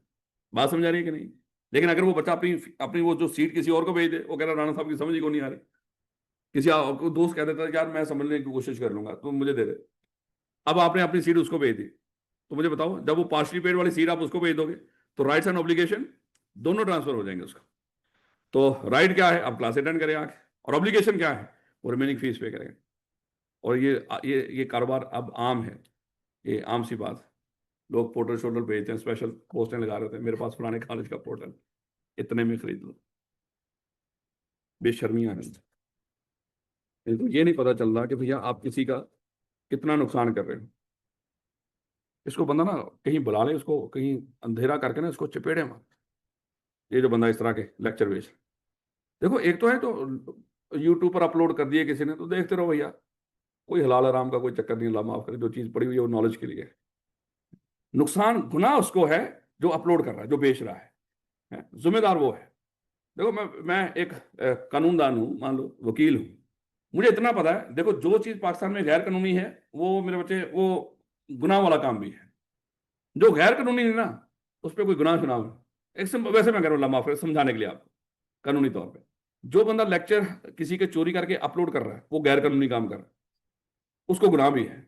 बात समझ आ रही है कि नहीं? लेकिन अगर वो बच्चा अपनी अपनी वो जो सीट किसी और को भेज दे, वो कह रहा राणा साहब की समझ ही को नहीं आ रही, किसी आपको दोस्त कह देता है यार मैं समझने की कोशिश कर लूंगा, तुम मुझे दे दे। अब आपने अपनी सीट उसको भेज दी, तो मुझे बताओ जब वो पार्शली पेड वाली सीट आप उसको भेज दोगे तो राइट्स एंड ऑब्लिगेशन दोनों ट्रांसफर हो जाएंगे उसका। तो राइट क्या है? अब क्लास अटेंड करें आके, और ऑब्लिगेशन क्या है? वो रिमेनिंग फीस पे करेंगे। और ये कारोबार अब आम है, ये आम सी बात है। लोग पोर्टल शोटल भेजते हैं, स्पेशल पोस्टें लगा रहे थे, मेरे पास फलाने कॉलेज का पोर्टल, इतने में खरीद लो। बेशर्मी आ रही है। इनको ये नहीं पता चल रहा कि भैया आप किसी का कितना नुकसान कर रहे हो। इसको बंदा ना कहीं बुला ले, उसको कहीं अंधेरा करके ना इसको चपेड़े मार, ये जो बंदा इस तरह के लेक्चर बेच। देखो एक तो है तो यूट्यूब पर अपलोड कर दिए किसी ने तो देखते रहो भैया, कोई हलाल हराम का कोई चक्कर नहीं, अल्लाह माफ करे, जो चीज पड़ी हुई है वो नॉलेज के लिए है। नुकसान गुनाह उसको है जो अपलोड कर रहा है, जो बेच रहा है, जिम्मेदार वो है। देखो मैं एक कानूनदान हूँ, मान लो वकील हूँ, मुझे इतना पता है, देखो जो चीज पाकिस्तान में गैर कानूनी है वो मेरे बच्चे वो गुनाह वाला काम भी है। जो गैर कानूनी है ना उस पर कोई गुनाह शुनाह नहीं। वैसे मैं कह रहा हूँ माफ समझाने के लिए आपको, कानूनी तौर पे जो बंदा लेक्चर किसी के चोरी करके अपलोड कर रहा है वो गैर कानूनी काम कर रहा है, उसको गुनाह भी है।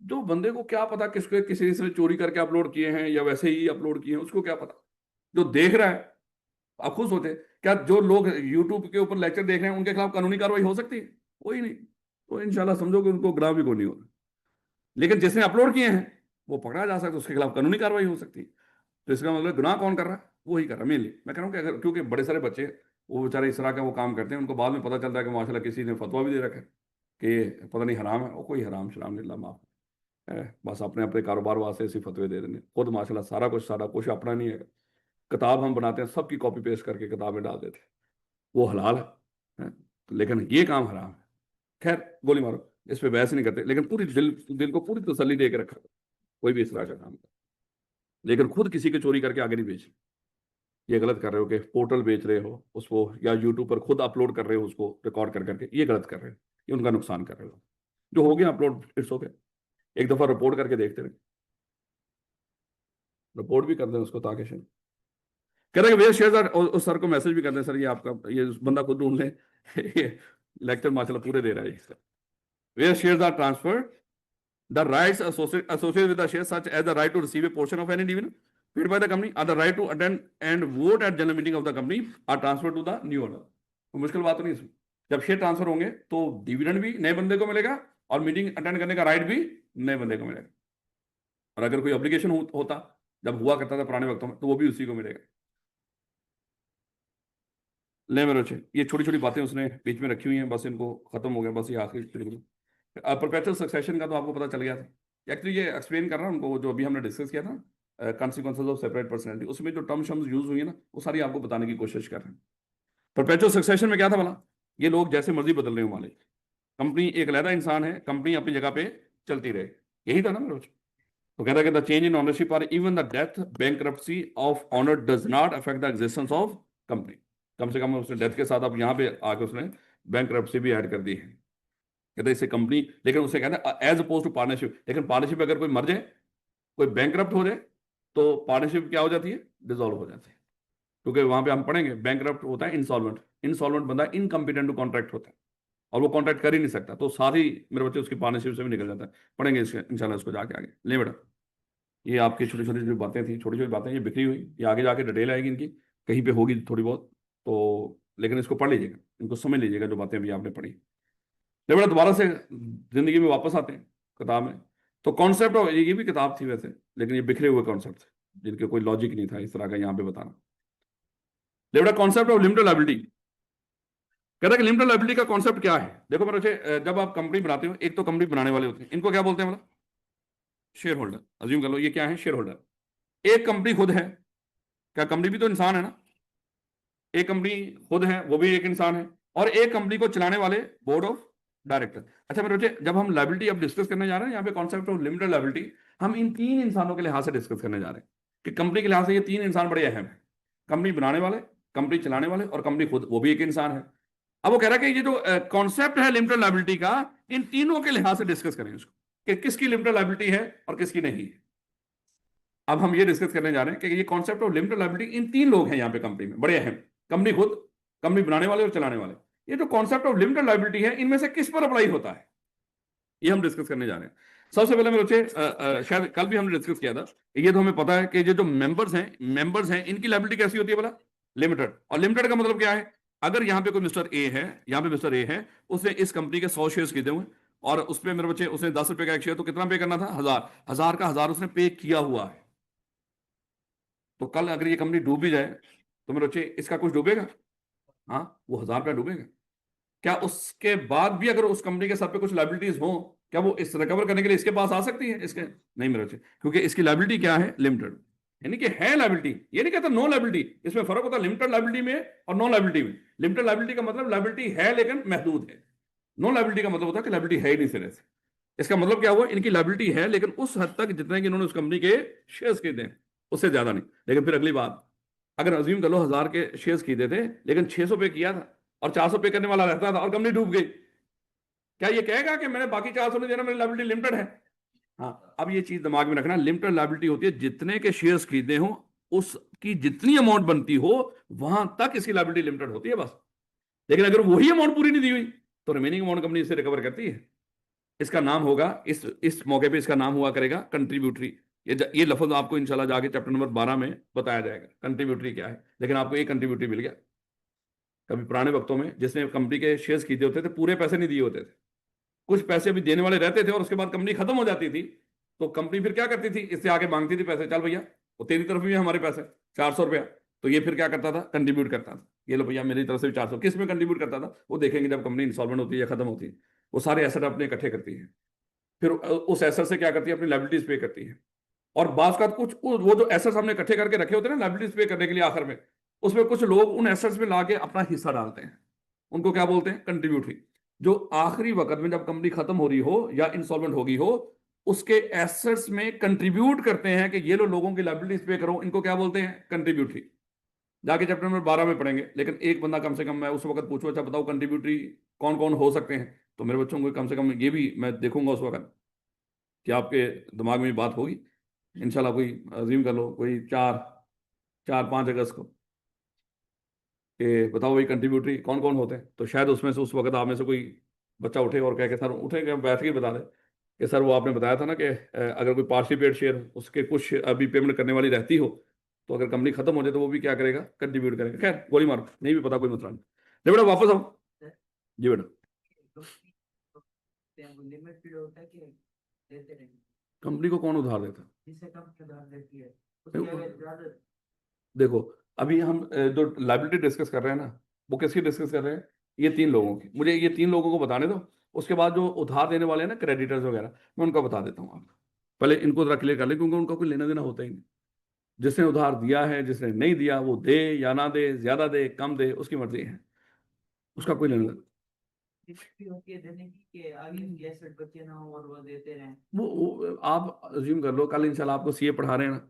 जो बंदे को क्या पता किसके किसी से चोरी करके अपलोड किए हैं या वैसे ही अपलोड किए हैं, उसको क्या पता? जो देख रहा है, आप खुद सोचे, क्या जो लोग यूट्यूब के ऊपर लेक्चर देख रहे हैं उनके खिलाफ कानूनी कार्रवाई हो सकती है? कोई नहीं। तो इंशाल्लाह समझो कि उनको गुनाह भी कोई नहीं होगा। लेकिन जिसने अपलोड किए हैं वो पकड़ा जा सकता है, उसके खिलाफ कानूनी कार्रवाई हो सकती है। तो इसका मतलब गुनाह कौन कर रहा है? वो ही कर रहा है मेनली। मैं कह रहा हूँ कि अगर, क्योंकि बड़े सारे बच्चे वो बेचारे इस तरह का वो काम करते हैं, उनको बाद में पता चलता है कि माशाल्लाह किसी ने फतवा भी दे रखा है कि ये पता नहीं हराम है, और कोई हराम शराम नहीं, अल्लाह माफ है, बस अपने अपने कारोबार वास्ते ऐसे फतवे दे देंगे। खुद माशाल्लाह सारा कुछ अपना नहीं है। किताब हम बनाते हैं, सबकी कॉपी पेस्ट करके किताब में डाल देते हैं, वो हलाल है? तो लेकिन ये काम हराम है। खैर गोली मारो, इस पे बहस नहीं करते, लेकिन पूरी दिल को पूरी तसल्ली दे के रखा कोई भी इस तरह का काम कर, लेकिन खुद किसी की चोरी करके आगे नहीं बेच, ये गलत कर रहे हो। कि पोर्टल बेच रहे हो उसको या यूट्यूब पर खुद अपलोड कर रहे हो उसको रिकॉर्ड कर करके, ये गलत कर रहे हो, ये उनका नुकसान कर रहे हो। जो हो गया अपलोड इट्स ओके, एक दफा रिपोर्ट करके देखते रहे, रिपोर्ट भी कर दें उसको ताकि शायद कह रहे हैं भैया शेयर उस सर को मैसेज भी कर दें, सर ये आपका ये बंदा खुद ढूंढ ले ये लेक्चर माशाल्लाह पूरे दे रहा है इसका। Where shares are transferred, the rights associated with the share such as the right to receive a portion of any dividend paid by the company or the right to attend and vote at general meeting of the company are transferred to the new owner। तो मुश्किल बात नहीं इसमें, जब share transfer होंगे तो dividend भी नए बंदे को मिलेगा और मीटिंग अटेंड करने का राइट भी नए बंदे को मिलेगा। और अगर कोई ऑब्लिगेशन होता, जब हुआ करता था पुराने वक्तों में, तो वो भी उसी को मिलेगा। ले मेरे बच्चे, ये छोटी छोटी बातें उसने बीच में रखी हुई हैं, बस इनको खत्म हो गया, बस ये आखिरी। परपेचुअल सक्सेशन का तो आपको पता चल गया था। एक्चुअली ये एक्सप्लेन कर रहा हूँ उनको, जो अभी हमने डिस्कस किया था कॉन्सिक्वेंसेज ऑफ सेपरेट पर्सनैलिटी, उसमें जो टर्म शम्स यूज हुई है ना वो सारी आपको बताने की कोशिश कर रहे हैं। परपेचुअल सक्सेशन में क्या था भला? ये लोग जैसे मर्जी बदल रहे हो मालिक, कंपनी एक अलहदा इंसान है, कंपनी अपनी जगह पे चलती रहे, यही था ना मेरे बच्चे। तो कहता है the change in ownership or even the death bankruptcy of owner does not affect the existence of company. कम से कम उसने डेथ के साथ अब यहाँ पे आके उसने बैंकरप्सी भी ऐड कर दी है। कहते हैं इससे कंपनी, लेकिन उसे कहते हैं एज अपोज टू पार्टनरशिप, लेकिन पार्टनरशिप अगर कोई मर जाए, कोई बैंकरप्ट हो जाए, तो पार्टनरशिप क्या हो जाती है? डिसॉल्व हो जाती है। क्योंकि वहां पे हम पढ़ेंगे बैंकरप्ट होता है इंसॉल्वेंट, इंसॉल्वेंट बंदा इनकम्पिटेंट टू कॉन्ट्रैक्ट होता है और वो कॉन्ट्रैक्ट कर ही नहीं सकता, तो सारी मेरे बच्चे उसकी पार्टनरशिप से भी निकल जाता है। पढ़ेंगे इंशाल्लाह इसको जाके आगे। ले बेटा, ये आपकी छोटी छोटी जो बातें थी, छोटी छोटी बातें ये बिखरी हुई, ये आगे जाके डिटेल आएगी इनकी, कहीं पे होगी थोड़ी बहुत तो, लेकिन इसको पढ़ लीजिएगा, इनको समझ लीजिएगा जो बातें अभी आपने पढ़ी। जब बड़ा दोबारा से जिंदगी में वापस आते हैं किताब में, तो कॉन्सेप्ट, ये भी किताब थी वैसे, लेकिन ये बिखरे हुए कॉन्सेप्ट थे जिनके कोई लॉजिक नहीं था इस तरह का यहाँ पे बताना। Levda concept of limited liability कहता है कि लिमिटेड लायबिलिटी का कॉन्सेप्ट क्या है। देखो मेरे बच्चे, जब आप कंपनी बनाते हो, एक तो कंपनी बनाने वाले होते हैं, इनको क्या बोलते हैं मतलब शेयर होल्डर। अज्यूम कर लो ये क्या है, शेयर होल्डर। एक कंपनी खुद है, क्या कंपनी भी तो इंसान है ना, एक कंपनी खुद है वो भी एक इंसान है, और एक कंपनी को चलाने वाले बोर्ड ऑफ डायरेक्टर। अच्छा मेरे बच्चे, जब हम लायबिलिटी अब डिस्कस करने जा रहे हैं यहाँ पे कॉन्सेप्ट ऑफ लिमिटेड लायबिलिटी, हम इन तीन इंसानों के लिहाज से डिस्कस करने जा रहे हैं कि कंपनी के लिहाज से ये तीन इंसान बड़े अहम है। कंपनी बनाने वाले, कंपनी चलाने वाले और कंपनी खुद, वो भी एक इंसान है। अब वो कह रहा है कि ये जो कॉन्सेप्ट है लिमिटेड लायबिलिटी का, इन तीनों के लिहाज से डिस्कस करें इसको कि किसकी लिमिटेड लायबिलिटी है और किसकी नहीं है। अब हम ये डिस्कस करने जा रहे हैं कि ये कॉन्सेप्ट ऑफ लिमिटेड लायबिलिटी, इन तीन लोग हैं यहाँ पे कंपनी में बड़े अहम, कंपनी खुद, कंपनी बनाने वाले और चलाने वाले। ये जो कॉन्सेप्ट ऑफ लिमिटेड लायबिलिटी है, इनमें से किस पर अप्लाई होता है, ये हम डिस्कस करने जा रहे हैं। सबसे पहले मेरे बच्चे, शायद कल भी हमने डिस्कस किया था, ये तो हमें पता है कि ये जो मेंबर्स हैं इनकी लायबिलिटी कैसी होती है बोला, लिमिटेड। और लिमिटेड का मतलब क्या है, अगर यहाँ पे कोई मिस्टर ए है, यहाँ पे मिस्टर ए है, उसने इस कंपनी के 100 शेयर खरीदे हुए, और उस पर मेरे बच्चे उसने 10 रुपए का एक शेयर, तो कितना पे करना था, 1000, 1000 का 1000 उसने पे किया हुआ है। तो कल अगर ये कंपनी डूब भी जाए तो मेरे बच्चे इसका कुछ डूबेगा, हाँ वो 1000 रुपया डूबेगा। क्या उसके बाद भी अगर उस कंपनी के सर पे कुछ लायबिलिटीज हो, क्या वो इस रिकवर करने के लिए इसके पास आ सकती है, इसके नहीं मेरे बच्चे, क्योंकि इसकी लायबिलिटी क्या है, लिमिटेड। यानी कि है लायबिलिटी, ये नहीं कहता नो लायबिलिटी, इसमें फर्क होता है लिमिटेड लायबिलिटी में और नो लायबिलिटी में। लिमिटेड लायबिलिटी का मतलब लायबिलिटी है लेकिन महदूद है, नो लायबिलिटी का मतलब होता है कि लायबिलिटी है ही नहीं सिरे से। इसका मतलब क्या हुआ, इनकी लायबिलिटी है लेकिन उस हद तक जितने कि इन्होंने उस कंपनी के शेयर्स खरीदे हैं, उससे ज्यादा नहीं। लेकिन फिर अगली बात, अगर अज्यूम कर लो 1000 के शेयर्स खरीदे थे लेकिन 600 पे किया था और 400 पे करने वाला रहता था और कंपनी डूब गई, क्या ये कहेगा कि मैंने बाकी 400 नहीं देना, मेरी लायबिलिटी लिमिटेड है। हाँ, अब ये चीज दिमाग में रखना, लिमिटेड लायबिलिटी होती है जितने के शेयर्स खरीदे हो उसकी जितनी अमाउंट बनती हो वहां तक इसकी लायबिलिटी लिमिटेड होती है बस। लेकिन अगर वही अमाउंट पूरी नहीं दी हुई तो रिमेनिंग अमाउंट कंपनी इससे रिकवर करती है। इसका नाम होगा, इस मौके पे इसका नाम हुआ करेगा कंट्रीब्यूटरी। ये लफ्ज आपको इंशाल्लाह जाके चैप्टर नंबर 12 में बताया जाएगा कंट्रीब्यूटरी क्या है। लेकिन आपको एक कंट्रीब्यूटरी मिल गया। कभी पुराने वक्तों में जिसने कंपनी के शेयर्स खरीदे होते थे, पूरे पैसे नहीं दिए होते थे, कुछ पैसे भी देने वाले रहते थे, और उसके बाद कंपनी खत्म हो जाती थी तो कंपनी फिर क्या करती थी, इससे आगे मांगती थी पैसे, चल भैया वो तेरी तरफ भी है हमारे पैसे 400 रुपया। तो ये फिर क्या करता था, कंट्रीब्यूट करता था, ये लो भैया मेरी तरफ से भी 400। किस में कंट्रीब्यूट करता था, वो देखेंगे जब कंपनी इंसॉल्वेंट होती है या खत्म होती है, वो सारे एसेट अपने इकट्ठे करती है, फिर उस एसेट से क्या करती है, अपनी लायबिलिटीज पे करती है। और बात का कुछ वो जो एसेट्स हमने इकट्ठे करके रखे होते हैं ना लायबिलिटीज पे करने के लिए, आखिर में उसमें कुछ लोग उन एसेट्स में लाके अपना हिस्सा डालते हैं, उनको क्या बोलते हैं, कंट्रीब्यूटरी। जो आखिरी वक्त में जब कंपनी खत्म हो रही हो या इंसॉल्वेंट होगी हो, उसके एसेट्स में कंट्रीब्यूट करते हैं कि ये लोगों की लायबिलिटीज पे करो, इनको क्या बोलते हैं, कंट्रीब्यूटरी। जाके चैप्टर नंबर 12 में पढ़ेंगे। लेकिन एक बंदा कम से कम, मैं उस वक्त पूछूं अच्छा बताओ कंट्रीब्यूटरी कौन कौन हो सकते हैं, तो मेरे बच्चों को कम से कम ये भी मैं देखूंगा उस वक्त कि आपके दिमाग में बात होगी इंशाल्लाह। कोई अजीम कर लो कोई 4-5 अगस्त को कि बताओ भाई कंट्रीब्यूटरी कौन कौन होते हैं, तो शायद उसमें से उस वक्त आप में से कोई बच्चा उठे और कह के सर, उठे बैठ के बता दे कि सर वो आपने बताया था ना कि अगर कोई पार्टिसिपेट शेयर उसके कुछ अभी पेमेंट करने वाली रहती हो, तो अगर कंपनी खत्म हो जाए तो वो भी क्या करेगा, कंट्रीब्यूट करेगा। खैर गोली मारो, नहीं भी पता कोई मसला नहीं। नहीं बेटा वापस आओ जी बेटा। लिमिटेड होता है कि देते रहेंगे, कंपनी को कौन उधार देता है? जिससे कंपनी उधार देती है उसकी अगर ज्यादा। देखो अभी हम जो लायबिलिटी डिस्कस कर रहे हैं ना, वो किसकी डिस्कस कर रहे हैं, ये तीन लोगों की। मुझे ये तीन लोगों को बताने दो, उसके बाद जो उधार देने वाले हैं ना, क्रेडिटर्स वगैरह, मैं उनका बता देता हूँ आपको। पहले इनको जरा क्लियर कर ले, क्योंकि उनका कोई लेना देना होता ही नहीं। जिसने उधार दिया है, जिसने नहीं दिया, वो दे या ना दे, ज्यादा दे कम दे, उसकी मर्जी है, उसका कोई लेना देना। भी होती है देने की कि आगे उनके एसेट बचे ना हो और वो देते रहें। वो आप अज्यूम कर लो कल इंशाल्लाह आपको सीए पढ़ा रहे हैं ना,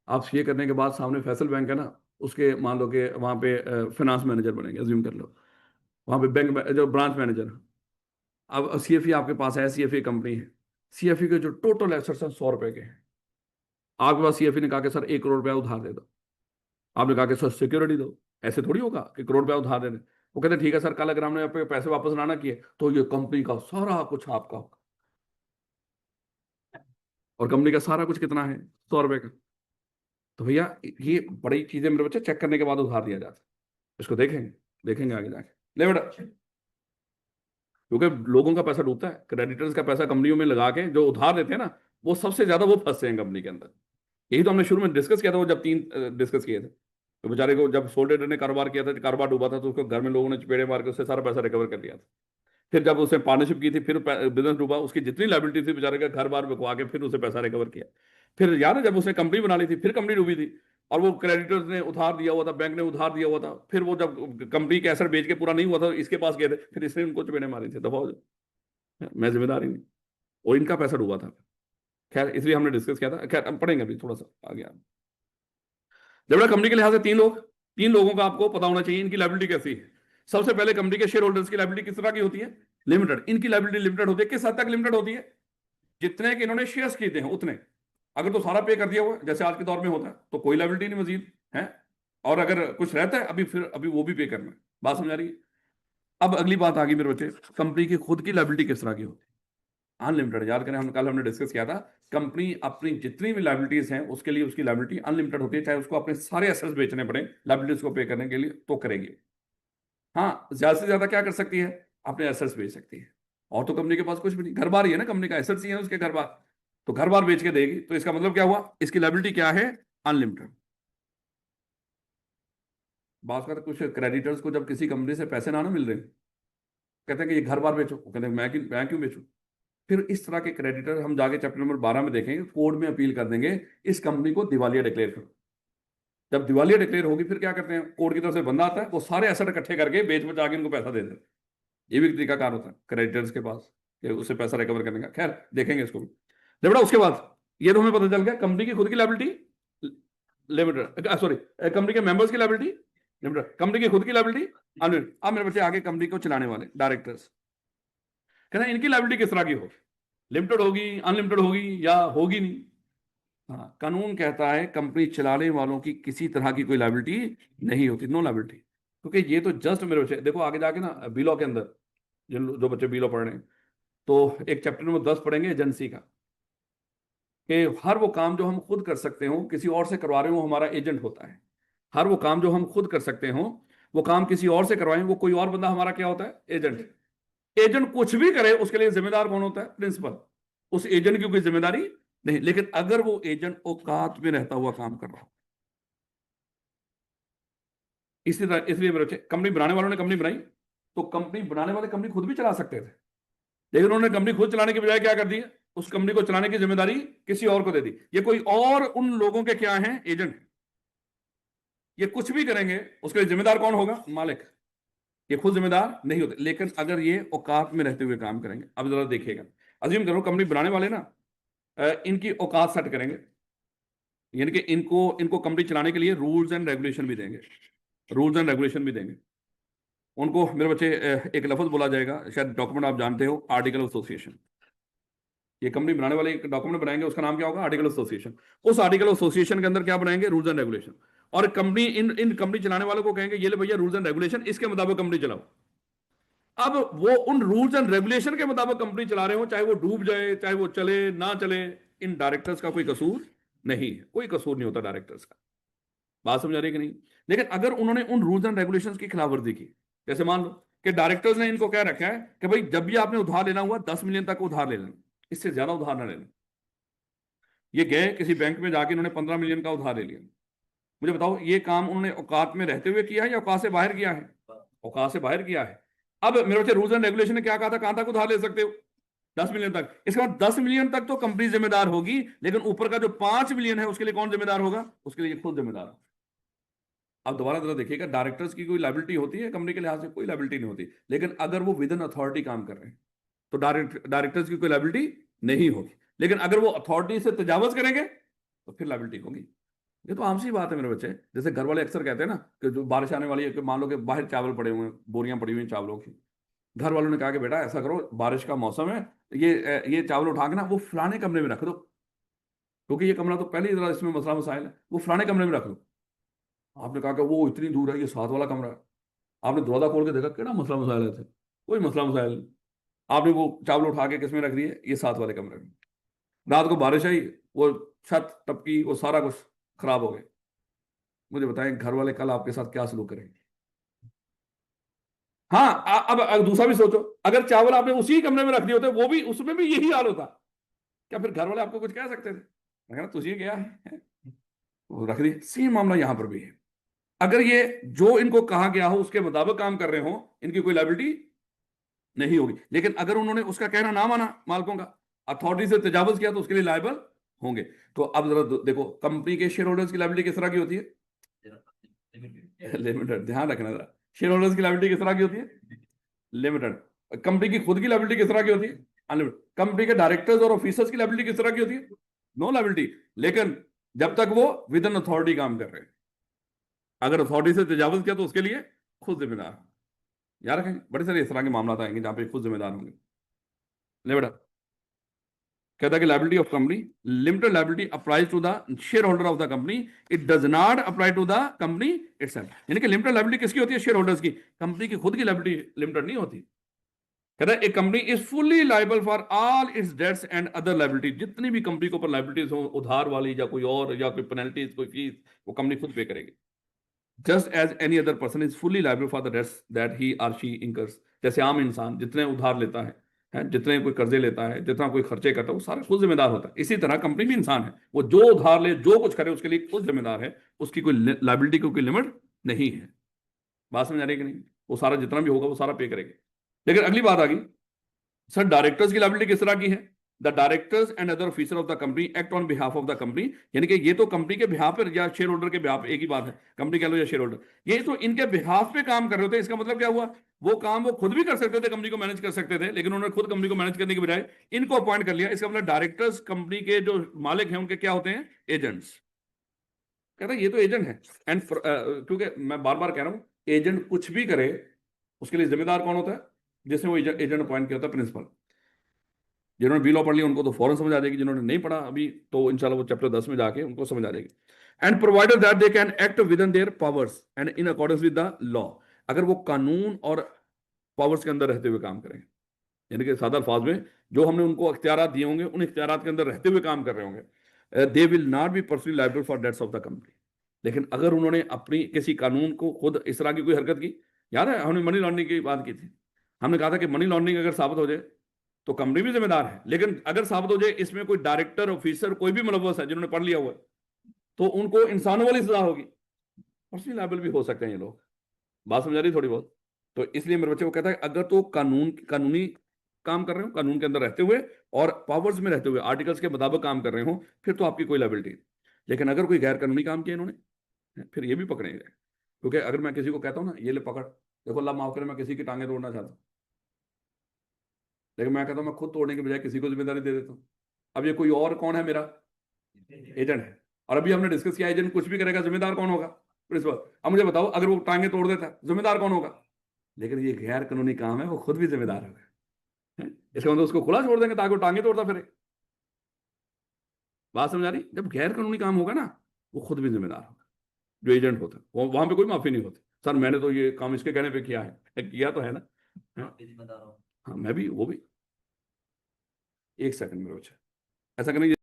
आप सीए करने के बाद सामने फैसल बैंक है ना, उसके मान लो कि वहाँ पे फाइनेंस मैनेजर बनेंगे, अज्यूम कर लो वहाँ पे बैंक जो ब्रांच मैनेजर। अब सीएफई आपके पास है, सीएफई कंपनी है, सीएफई के जो टोटल एसेट्स हैं 100 रुपए के हैं। आपके पास सीएफई ने कहा कि सर 1 करोड़ रुपया उधार दे दो, आपने कहा कि सर सिक्योरिटी दो। ऐसे थोड़ी होगा कि करोड़ रुपया उधार दे दें। वो कहते हैं ठीक है सर, कल अगर हमने आपके पैसे वापस ना किए तो ये कंपनी का सारा कुछ आपका होगा। और कंपनी का सारा कुछ कितना है, 100 रुपए का। तो भैया ये बड़ी चीजें मेरे बच्चे चेक करने के बाद उधार दिया जाता है, इसको देखेंगे, देखेंगे आगे जाके। ले बेटा, क्योंकि लोगों का पैसा डूबता है, क्रेडिटर्स का पैसा कंपनियों में लगा के जो उधार देते हैं ना, वो सबसे ज्यादा वो फंसते हैं कंपनी के अंदर। यही तो हमने शुरू में डिस्कस किया था, वो जब 3 डिस्कस किए थे तो बेचारे को जब सोल ट्रेडर ने कारोबार किया था, कारोबार डूबा था, तो उसको घर में लोगों ने चपेड़े मार के उससे सारा पैसा रिकवर कर लिया था। फिर जब उसने पार्टनरशिप की थी, फिर बिजनेस डूबा, उसकी जितनी लाइबिलिटी थी बेचारे का घर बार बिकवा के फिर उसे पैसा रिकवर किया। फिर याद है जब उसने कंपनी बना ली थी, फिर कंपनी डूबी थी, और वो क्रेडिटर्स ने उधार दिया हुआ था, बैंक ने उधार दिया हुआ था, फिर वो जब कंपनी के एसेट बेच के पूरा नहीं हुआ था, इसके पास गए थे, फिर इसने उनको चपेड़े मारी थे, दफा हो जाओ, मैं जिम्मेदार ही नहीं, और इनका पैसा डूबा था। खैर इसलिए हमने डिस्कस किया था। खैर हम पढ़ेंगे अभी थोड़ा सा आगे। जब कंपनी के लिहाज से तीन लोगों का आपको पता होना चाहिए इनकी लायबिलिटी कैसी है। सबसे पहले कंपनी के शेयर होल्डर्स की लायबिलिटी किस तरह की होती है? लिमिटेड। इनकी लायबिलिटी लिमिटेड होती है। किस हद तक लिमिटेड होती है? जितने के इन्होंने शेयर्स खरीदे हैं उतने। अगर तो सारा पे कर दिया हुआ है जैसे आज के दौर में होता है तो कोई लायबिलिटी नहीं मजीद है, और अगर कुछ रहता है अभी वो भी पे करना है। बात समझा रही है? अब अगली बात आ गई मेरे बच्चे, कंपनी की खुद की लायबिलिटी किस तरह की होती है? अनलिमिटेड। याद करें, कल हमने डिस्कस किया था, कंपनी अपनी जितनी भी लायबिलिटीज हैं उसके लिए उसकी लायबिलिटी अनलिमिटेड होती है, चाहे उसको अपने सारे एसेट्स बेचने पड़े लायबिलिटीज को पे करने के लिए तो करेगी। हाँ, ज्यादा से ज्यादा क्या कर सकती है? अपने एसेट्स बेच सकती है। और तो कंपनी के पास कुछ भी नहीं, घर बार ही है ना, कंपनी का एसेट्स ही है उसके घर बार, तो घर बार बेच के देगी। तो इसका मतलब क्या हुआ? इसकी लायबिलिटी क्या है? अनलिमिटेड। बात कर कुछ क्रेडिटर्स को जब किसी कंपनी से पैसे ना मिल रहे, कहते हैं कि ये घर बार बेचो, कहते हैं मैं क्यों बेचूं? फिर इस तरह के क्रेडिटर हम जाके चैप्टर नंबर 12 में देखेंगे, कोर्ट में अपील कर देंगे, इस कंपनी को दिवालिया डिक्लेयर करो। जब दिवालिया डिक्लेयर होगी फिर क्या करते हैं, कोर्ट की तरफ से बंदा आता है, वो सारे एसेट इकट्ठे करके बेच बचा के इनको पैसा दे देते हैं। ये भी एक तरीका कार होता है क्रेडिटर्स के पास कि उससे पैसा रिकवर करने का। खैर देखेंगे इसको भी। जब उसके बाद ये तो हमें पता चल गया कंपनी की खुद की लायबिलिटी लिमिटेड, सॉरी कंपनी के मेंबर्स की लायबिलिटी लिमिटेड, कंपनी की खुद की लायबिलिटी अनलिमिटेड। अब मेरे बच्चे आगे कंपनी को चलाने वाले डायरेक्टर्स, कहते हैं इनकी लायबिलिटी किस तरह की होगी? लिमिटेड होगी, अनलिमिटेड होगी, या होगी नहीं? हाँ, कानून कहता है कंपनी चलाने वालों की किसी तरह की कोई लायबिलिटी नहीं होती, नो लायबिलिटी। क्योंकि ये तो जस्ट मेरे बच्चे देखो आगे जाके ना बी लॉ के अंदर, जो बच्चे बी लॉ पढ़ रहे हैं, तो एक चैप्टर नंबर 10 पढ़ेंगे एजेंसी का, कि हर वो काम जो हम खुद कर सकते हो किसी और से करवा रहे हो हमारा एजेंट होता है। हर वो काम जो हम खुद कर सकते हो वो काम किसी और से करवाएं, वो कोई और बंदा हमारा क्या होता है? एजेंट। एजेंट कुछ भी करे उसके लिए जिम्मेदार कौन होता है? प्रिंसिपल। उस एजेंट की कोई जिम्मेदारी नहीं। लेकिन अगर वो एजेंट औकात में रहता हुआ काम कर रहा हो, इसी तरह इसलिए मेरे बच्चे कंपनी बनाने वालों ने कंपनी बनाई, तो कंपनी बनाने वाले कंपनी खुद भी चला सकते थे, लेकिन उन्होंने कंपनी खुद चलाने के बजाय क्या कर दिया? उस कंपनी को चलाने की जिम्मेदारी किसी और को दे दी। ये कोई और उन लोगों के क्या है? एजेंट। ये कुछ भी करेंगे उसके लिए जिम्मेदार कौन होगा? मालिक। ये खुद जिम्मेदार नहीं होते, लेकिन अगर ये औकात में रहते हुए काम करेंगे। अब जरा देखिएगा, अज्यूम करो कंपनी बनाने वाले ना इनकी औकात सेट करेंगे, यानी कि इनको इनको कंपनी चलाने के लिए रूल्स एंड रेगुलेशन भी देंगे, रूल्स एंड रेगुलेशन भी देंगे उनको। मेरे बच्चे एक लफ्ज बोला जाएगा, शायद डॉक्यूमेंट आप जानते हो, आर्टिकल एसोसिएशन। ये कंपनी बनाने वाले एक डॉक्यूमेंट बनाएंगे, उसका नाम क्या होगा? Article association. उस आर्टिकल एसोसिएशन के अंदर क्या बनाएंगे? Rules and regulation. और कंपनी इन कंपनी चलाने वालों को कहेंगे ये ले भैया रूल्स एंड रेगुलेशन, इसके मुताबिक कंपनी चलाओ। अब वो उन रूल्स एंड रेगुलेशन के मुताबिक कंपनी चला रहे हो, चाहे वो डूब जाए चाहे वो चले ना चले, इन डायरेक्टर्स का कोई कसूर नहीं है, कोई कसूर नहीं होता डायरेक्टर्स का। बात समझ आ रही है कि नहीं? लेकिन अगर उन्होंने उन रूल्स एंड रेगुलेशंस की खिलाफवर्जी की, जैसे मान लो कि डायरेक्टर्स ने इनको क्या रखा है कि भाई जब भी आपने उधार लेना हुआ 10 मिलियन तक उधार ले लेना, इससे ज्यादा उधार ना लेना। ये गए किसी बैंक में जाके इन्होंने 15 मिलियन का उधार ले लिया। मुझे बताओ ये काम उन्होंने औकात में रहते हुए किया है या औकात से बाहर किया है? औकात से बाहर किया है। अब मेरे बच्चे रूल्स एंड रेगुलेशन ने क्या कहा था, कहां तक उधार ले सकते हो? 10 मिलियन तक। इसके बाद 10 मिलियन तक तो कंपनी जिम्मेदार होगी, लेकिन ऊपर का जो 5 मिलियन है उसके लिए कौन जिम्मेदार होगा? उसके लिए खुद जिम्मेदार होगा। अब दोबारा जरा देखिएगा, डायरेक्टर्स की कोई लायबिलिटी होती है कंपनी के लिहाज से? कोई लायबिलिटी नहीं होती। लेकिन अगर वो विद इन अथॉरिटी काम कर रहे हैं तो डायरेक्टर्स की कोई लायबिलिटी नहीं होगी। लेकिन अगर वो अथॉरिटी से तजावज करेंगे तो फिर लायबिलिटी होगी। ये तो आम सी बात है मेरे बच्चे। जैसे घर वाले अक्सर कहते हैं ना कि जो बारिश आने वाली है, कि मान लो कि बाहर चावल पड़े हुए हैं, बोरियां पड़ी हुई हैं चावलों की, घर वालों ने कहा कि बेटा ऐसा करो, बारिश का मौसम है, ये चावल उठा के ना वो फलाने कमरे में रख दो, क्योंकि ये कमरा तो पहले ही जरा इसमें मसला मसाइल है, वो फलाने कमरे में रख दो। आपने कहा कि वो इतनी दूर है, ये साथ वाला कमरा है। आपने दरवाजा खोल के देखा केड़ा मसला मसाइल है थे? कोई मसला मसाइल नहीं। आपने वो चावल उठा के किस में रख दिए? ये साथ वाले कमरे में। रात को बारिश आई, वो छत टपकी, वो सारा कुछ खराब हो गया। मुझे बताएं घर वाले कल आपके साथ क्या सलूक करेंगे? हाँ, अब दूसरा भी सोचो, अगर चावल आपने उसी कमरे में रख दिए होते, वो भी उसमें भी यही हाल होता, क्या फिर घर वाले आपको कुछ कह सकते थे? मैं कहना तुझे क्या है, वो रख दिए। सेम मामला यहां पर भी है। अगर ये जो इनको कहा गया हो उसके मुताबिक काम कर रहे हो, इनकी कोई लायबिलिटी नहीं होगी। लेकिन अगर उन्होंने उसका कहना ना माना, मालिकों का अथॉरिटी से तजावुज किया, तो उसके लिए लायबल होंगे। तो अब जरा देखो, कंपनी के शेयर होल्डर्स की लायबिलिटी किस तरह की होती है? लिमिटेड। ध्यान रखना जरा, शेयर होल्डर्स की लायबिलिटी किस तरह की होती है? लिमिटेड। कंपनी की खुद की लायबिलिटी किस तरह की होती है? अनलिमिटेड। कंपनी के डायरेक्टर्स और ऑफिसर्स की लायबिलिटी किस तरह की होती है? No liability. लेकिन जब तक वो विद इन अथॉरिटी काम कर रहे हैं, अगर अथॉरिटी से तजावुज किया तो उसके लिए खुद जिम्मेदार। याद रखेंगे, बड़े सारे इस तरह के मामला आएंगे जहां पे खुद जिम्मेदार होंगे। ले बेटा, कहता है कि liability of company, limited liability applies to the share holder of the company, it does not apply to the company itself. यानी कि लिमिटेड लायबिलिटी किसकी होती है? शेयर होल्डर्स की। कंपनी की खुद की लायबिलिटी लिमिटेड नहीं होती। कहता है एक company is fully liable for all its debts and other liability. जितनी भी कंपनी के ऊपर लायबिलिटीज हो, उधार वाली या कोई और, या कोई पेनल्टीज, कोई फीस, वो कंपनी खुद पे करेगी। Just as any other person is fully liable for the debts that he or she incurs. जैसे आम इंसान जितने उधार लेता है, जितने कोई कर्जे लेता है, जितना कोई खर्चे करता है, वो सारा खुद जिम्मेदार होता है। इसी तरह कंपनी भी इंसान है, वो जो उधार ले, जो कुछ करे, उसके लिए खुद जिम्मेदार है। उसकी कोई लाइबिलिटी को कोई लिमिट नहीं है। बात समझ आ रही है कि नहीं? वो सारा जितना भी होगा वो सारा पे करेंगे। लेकिन अगली बात आ गई, सर डायरेक्टर्स की लायबिलिटी किस तरह की है? The directors and other officer of the company act on behalf of the company. यानी कि ये तो कंपनी के बिहाफ पर या शेयर होल्डर के बिहाफ, एक ही बात है, कंपनी कह लो या शेयर होल्डर, ये तो इनके बिहाफ पे काम कर रहे होते हैं। इसका मतलब क्या हुआ? वो काम वो खुद भी कर सकते थे, कंपनी को मैनेज कर सकते थे, लेकिन उन्होंने खुद कंपनी को मैनेज करने के बजाय इनको अपॉइंट कर लिया। इसका मतलब डायरेक्टर्स कंपनी के जो मालिक हैं उनके क्या होते हैं? एजेंट्स। कहता है ये तो एजेंट है। एंड क्योंकि मैं बार बार कह रहा हूं, एजेंट कुछ भी करे, उसके लिए जिम्मेदार कौन होता है? जिसने वो एजेंट अपॉइंट किया होता है, प्रिंसिपल। जिन्होंने बी लॉ पढ़ लिया उनको तो फौरन समझ आ जाएगी, जिन्होंने नहीं पढ़ा अभी तो इंशाल्लाह वो चैप्टर 10 में जाके उनको समझ आ जाएगी। And provided that they can act with in their powers and in accordance with the law. अगर वो कानून और पावर्स के अंदर रहते हुए काम करें, यानी कि सादा अल्फाज में जो हमने उनको अख्तियारात दिए होंगे, उन अख्तियारात के अंदर रहते हुए काम कर रहे होंगे, they will not be personally liable for debts of the company. लेकिन अगर उन्होंने अपनी किसी कानून को खुद इस तरह की कोई हरकत की, याद है हमने मनी लॉन्ड्रिंग की बात की थी, हमने कहा था कि मनी लॉन्ड्रिंग अगर साबित हो जाए तो कंपनी भी जिम्मेदार है। लेकिन अगर साबित हो जाए इसमें कोई डायरेक्टर, ऑफिसर, कोई भी मुलव्वस है जिन्होंने पढ़ लिया हुआ है, तो उनको इंसानों वाली सजा होगी, पर्सनली लायबल भी हो सकते हैं ये लोग। बात समझा रही थोड़ी बहुत? तो इसलिए मेरे बच्चे को कहता है अगर तो कानूनी काम कर रहे हो, कानून के अंदर रहते हुए और पावर्स में रहते हुए, आर्टिकल्स के मुताबिक काम कर रहे हो, फिर तो आपकी कोई लायबिलिटी नहीं। लेकिन अगर कोई गैर कानूनी काम किया इन्होंने, फिर ये भी पकड़ेंगे। क्योंकि अगर मैं किसी को कहता हूं ना, ये ले पकड़, देखो अल्लाह माफ करे मैं किसी की टांगे तोड़ना चाहता हूं, लेकिन मैं कहता हूं मैं खुद तोड़ने के बजाय किसी को जिम्मेदारी दे देता हूं। अब ये कोई और कौन है? मेरा एजेंट है। और अभी हमने डिस्कस किया, एजेंट कुछ भी करेगा, जिम्मेदार कौन होगा? प्रिंसिपल। अब मुझे बताओ, अगर वो टांगे तोड़ देता है, जिम्मेदार कौन होगा? लेकिन ये गैर कानूनी काम है, वो खुद भी जिम्मेदार होगा। हैं? इसका मतलब उसको खुला छोड़ देंगे ताकि वो टांगे तोड़ता फिरे। बात समझ आ रही? जब गैर कानूनी काम होगा ना, वो खुद भी जिम्मेदार होगा। जो एजेंट होता है वहां पे कोई माफी नहीं होती। सर मैंने तो ये काम इसके कहने पे किया है, किया तो है ना? हैं? हाँ, मैं भी, वो भी। एक सेकंड मेरे बच्चे, ऐसा करेंगे।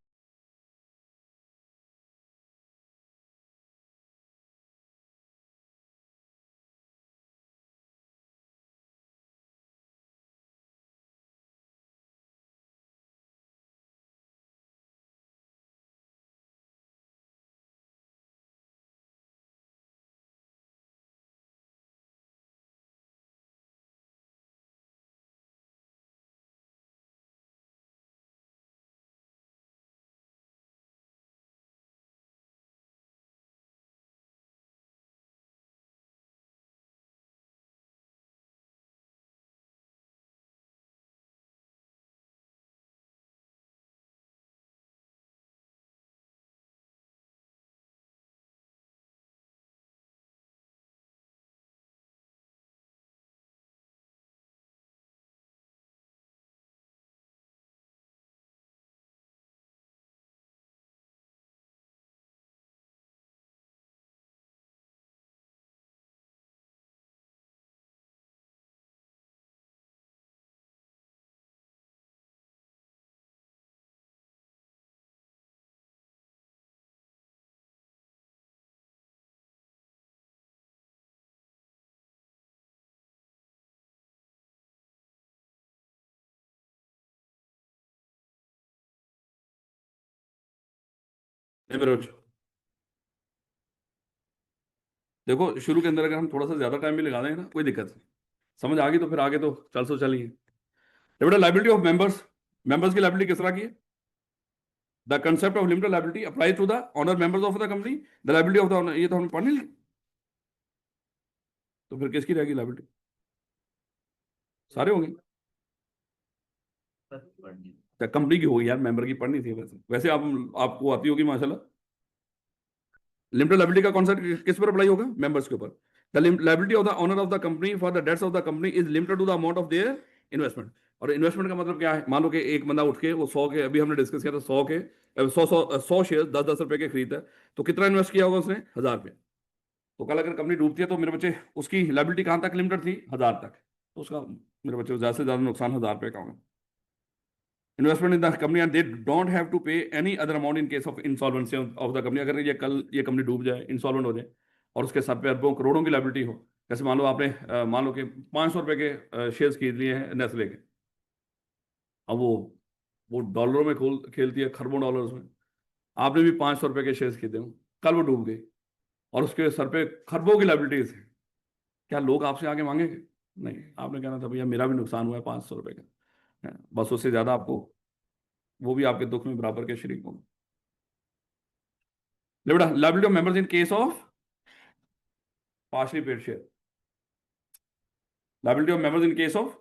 नहीं मेरे बच्चे, देखो शुरू के अंदर अगर हम थोड़ा सा ज्यादा टाइम भी लगा देंगे ना, कोई दिक्कत नहीं, समझ आ गई तो फिर आगे तो चल सो चलिए। बेटा लाइबिलिटी ऑफ मेंबर्स, मेंबर्स की लाइबिलिटी किस तरह की है? The concept of limited liability apply to the owner members of the company, the liability of the owner, ये तो हमने पढ़ नहीं ली, तो फिर किसकी रहेगी लाइबिलिटी? सारे होंगे, कंपनी की होगी यार, मेंबर की पढ़नी थी। वैसे वैसे आप आपको आती होगी माशाल्लाह। लिमिटेड लाइबिलिटी का कॉन्सेप्ट किस पर अप्लाई होगा? मेंबर्स के ऊपर। The liability of the owner of the company for the debts of the company is limited to the amount of their investment. और इन्वेस्टमेंट का मतलब क्या है? मान लो कि एक बंदा उठ के वो 100 के, अभी हमने डिस्कस किया था 100 के 100 शेयर 10-10 रुपए के खरीदा है, तो कितना इन्वेस्ट किया होगा उसने? 1000 रुपये। तो कल अगर कंपनी डूबती है तो मेरे बच्चे उसकी लाइबिलिटी कहां तक लिमिटेड थी? 1000 तक। तो उसका मेरे बच्चे ज्यादा से ज्यादा नुकसान 1000 रुपये का होगा। Investment in the company and they don't have to pay any other amount in case of insolvency of the company. अगर ये कल ये कंपनी डूब जाए, इंसॉल्वेंट हो जाए और उसके सर पे अरबों करोड़ों की लाइबिलिटी हो, जैसे मान लो आपने मान लो कि 500 रुपए के शेयर्स खरीद लिए हैं नेस्ले के, अब वो डॉलरों में खेलती है, खरबों डॉलर्स में, आपने भी 500 रुपए के शेयर्स खरीदे हों, कल वो डूब गई और उसके सर पे खरबों की लाइबिलिटीज है, क्या लोग आपसे आगे मांगेंगे? नहीं, आपने कहना था भैया मेरा भी नुकसान हुआ है 500 रुपए का, बस उससे ज्यादा आपको, वो भी आपके दुख में बराबर के शरीक होंगे। बेटा liability of members in case of partially paid share, liability of members in case of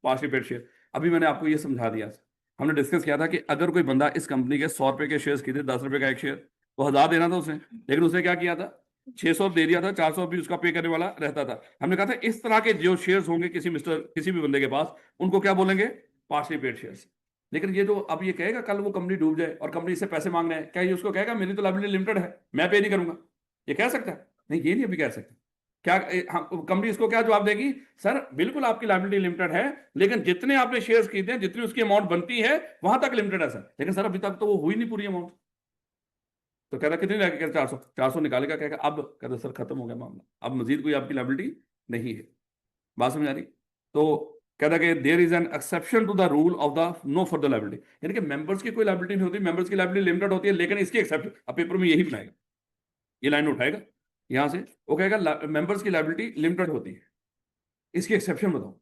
partially paid share. अभी मैंने आपको ये समझा दिया, हमने डिस्कस किया था कि अगर कोई बंदा इस कंपनी के 100 रुपए के शेयर्स खरीदे, 10 रुपए का एक शेयर, तो 1000 देना था उसने, लेकिन उसने क्या किया था? 600 दे दिया था, 400 भी उसका पे करने वाला रहता था। हमने कहा था इस तरह के जो शेयर्स होंगे किसी भी बंदे के पास, उनको क्या बोलेंगे? Partially paid shares. लेकिन ये जो अब ये कहेगा कल वो कंपनी डूब जाए और कंपनी से पैसे मांगने हैं, क्या ये उसको कहेगा मेरी तो लायबिलिटी लिमिटेड है, मैं पे नहीं करूंगा? ये कह सकता है? नहीं, ये नहीं अभी कह सकता। क्या कंपनी इसको क्या जवाब देगी? सर बिल्कुल आपकी लायबिलिटी लिमिटेड है, लेकिन जितने आपने शेयर्स खरीदे हैं, जितनी उसकी अमाउंट बनती है वहां तक लिमिटेड है सर, लेकिन सर अभी तक तो वो हुई नहीं पूरी अमाउंट। तो कहता कितनी लगेगी? कहता 400। 400 निकालेगा, कहेगा अब, कहता सर खत्म हो गया मामला, अब मजीद कोई आपकी लायबिलिटी नहीं है। बात समझ आ रही? तो कहता कि there is an exception to the rule of the no further liability, यानी कि मेंबर्स की कोई लायबिलिटी नहीं होती, मेंबर्स की लायबिलिटी लिमिटेड होती है, लेकिन इसकी एक्सेप्शन, अब पेपर में यही बनाएगा, ये लाइन उठाएगा यहां से, वो कहेगा मेंबर्स की लायबिलिटी लिमिटेड होती है, इसकी एक्सेप्शन बताओ।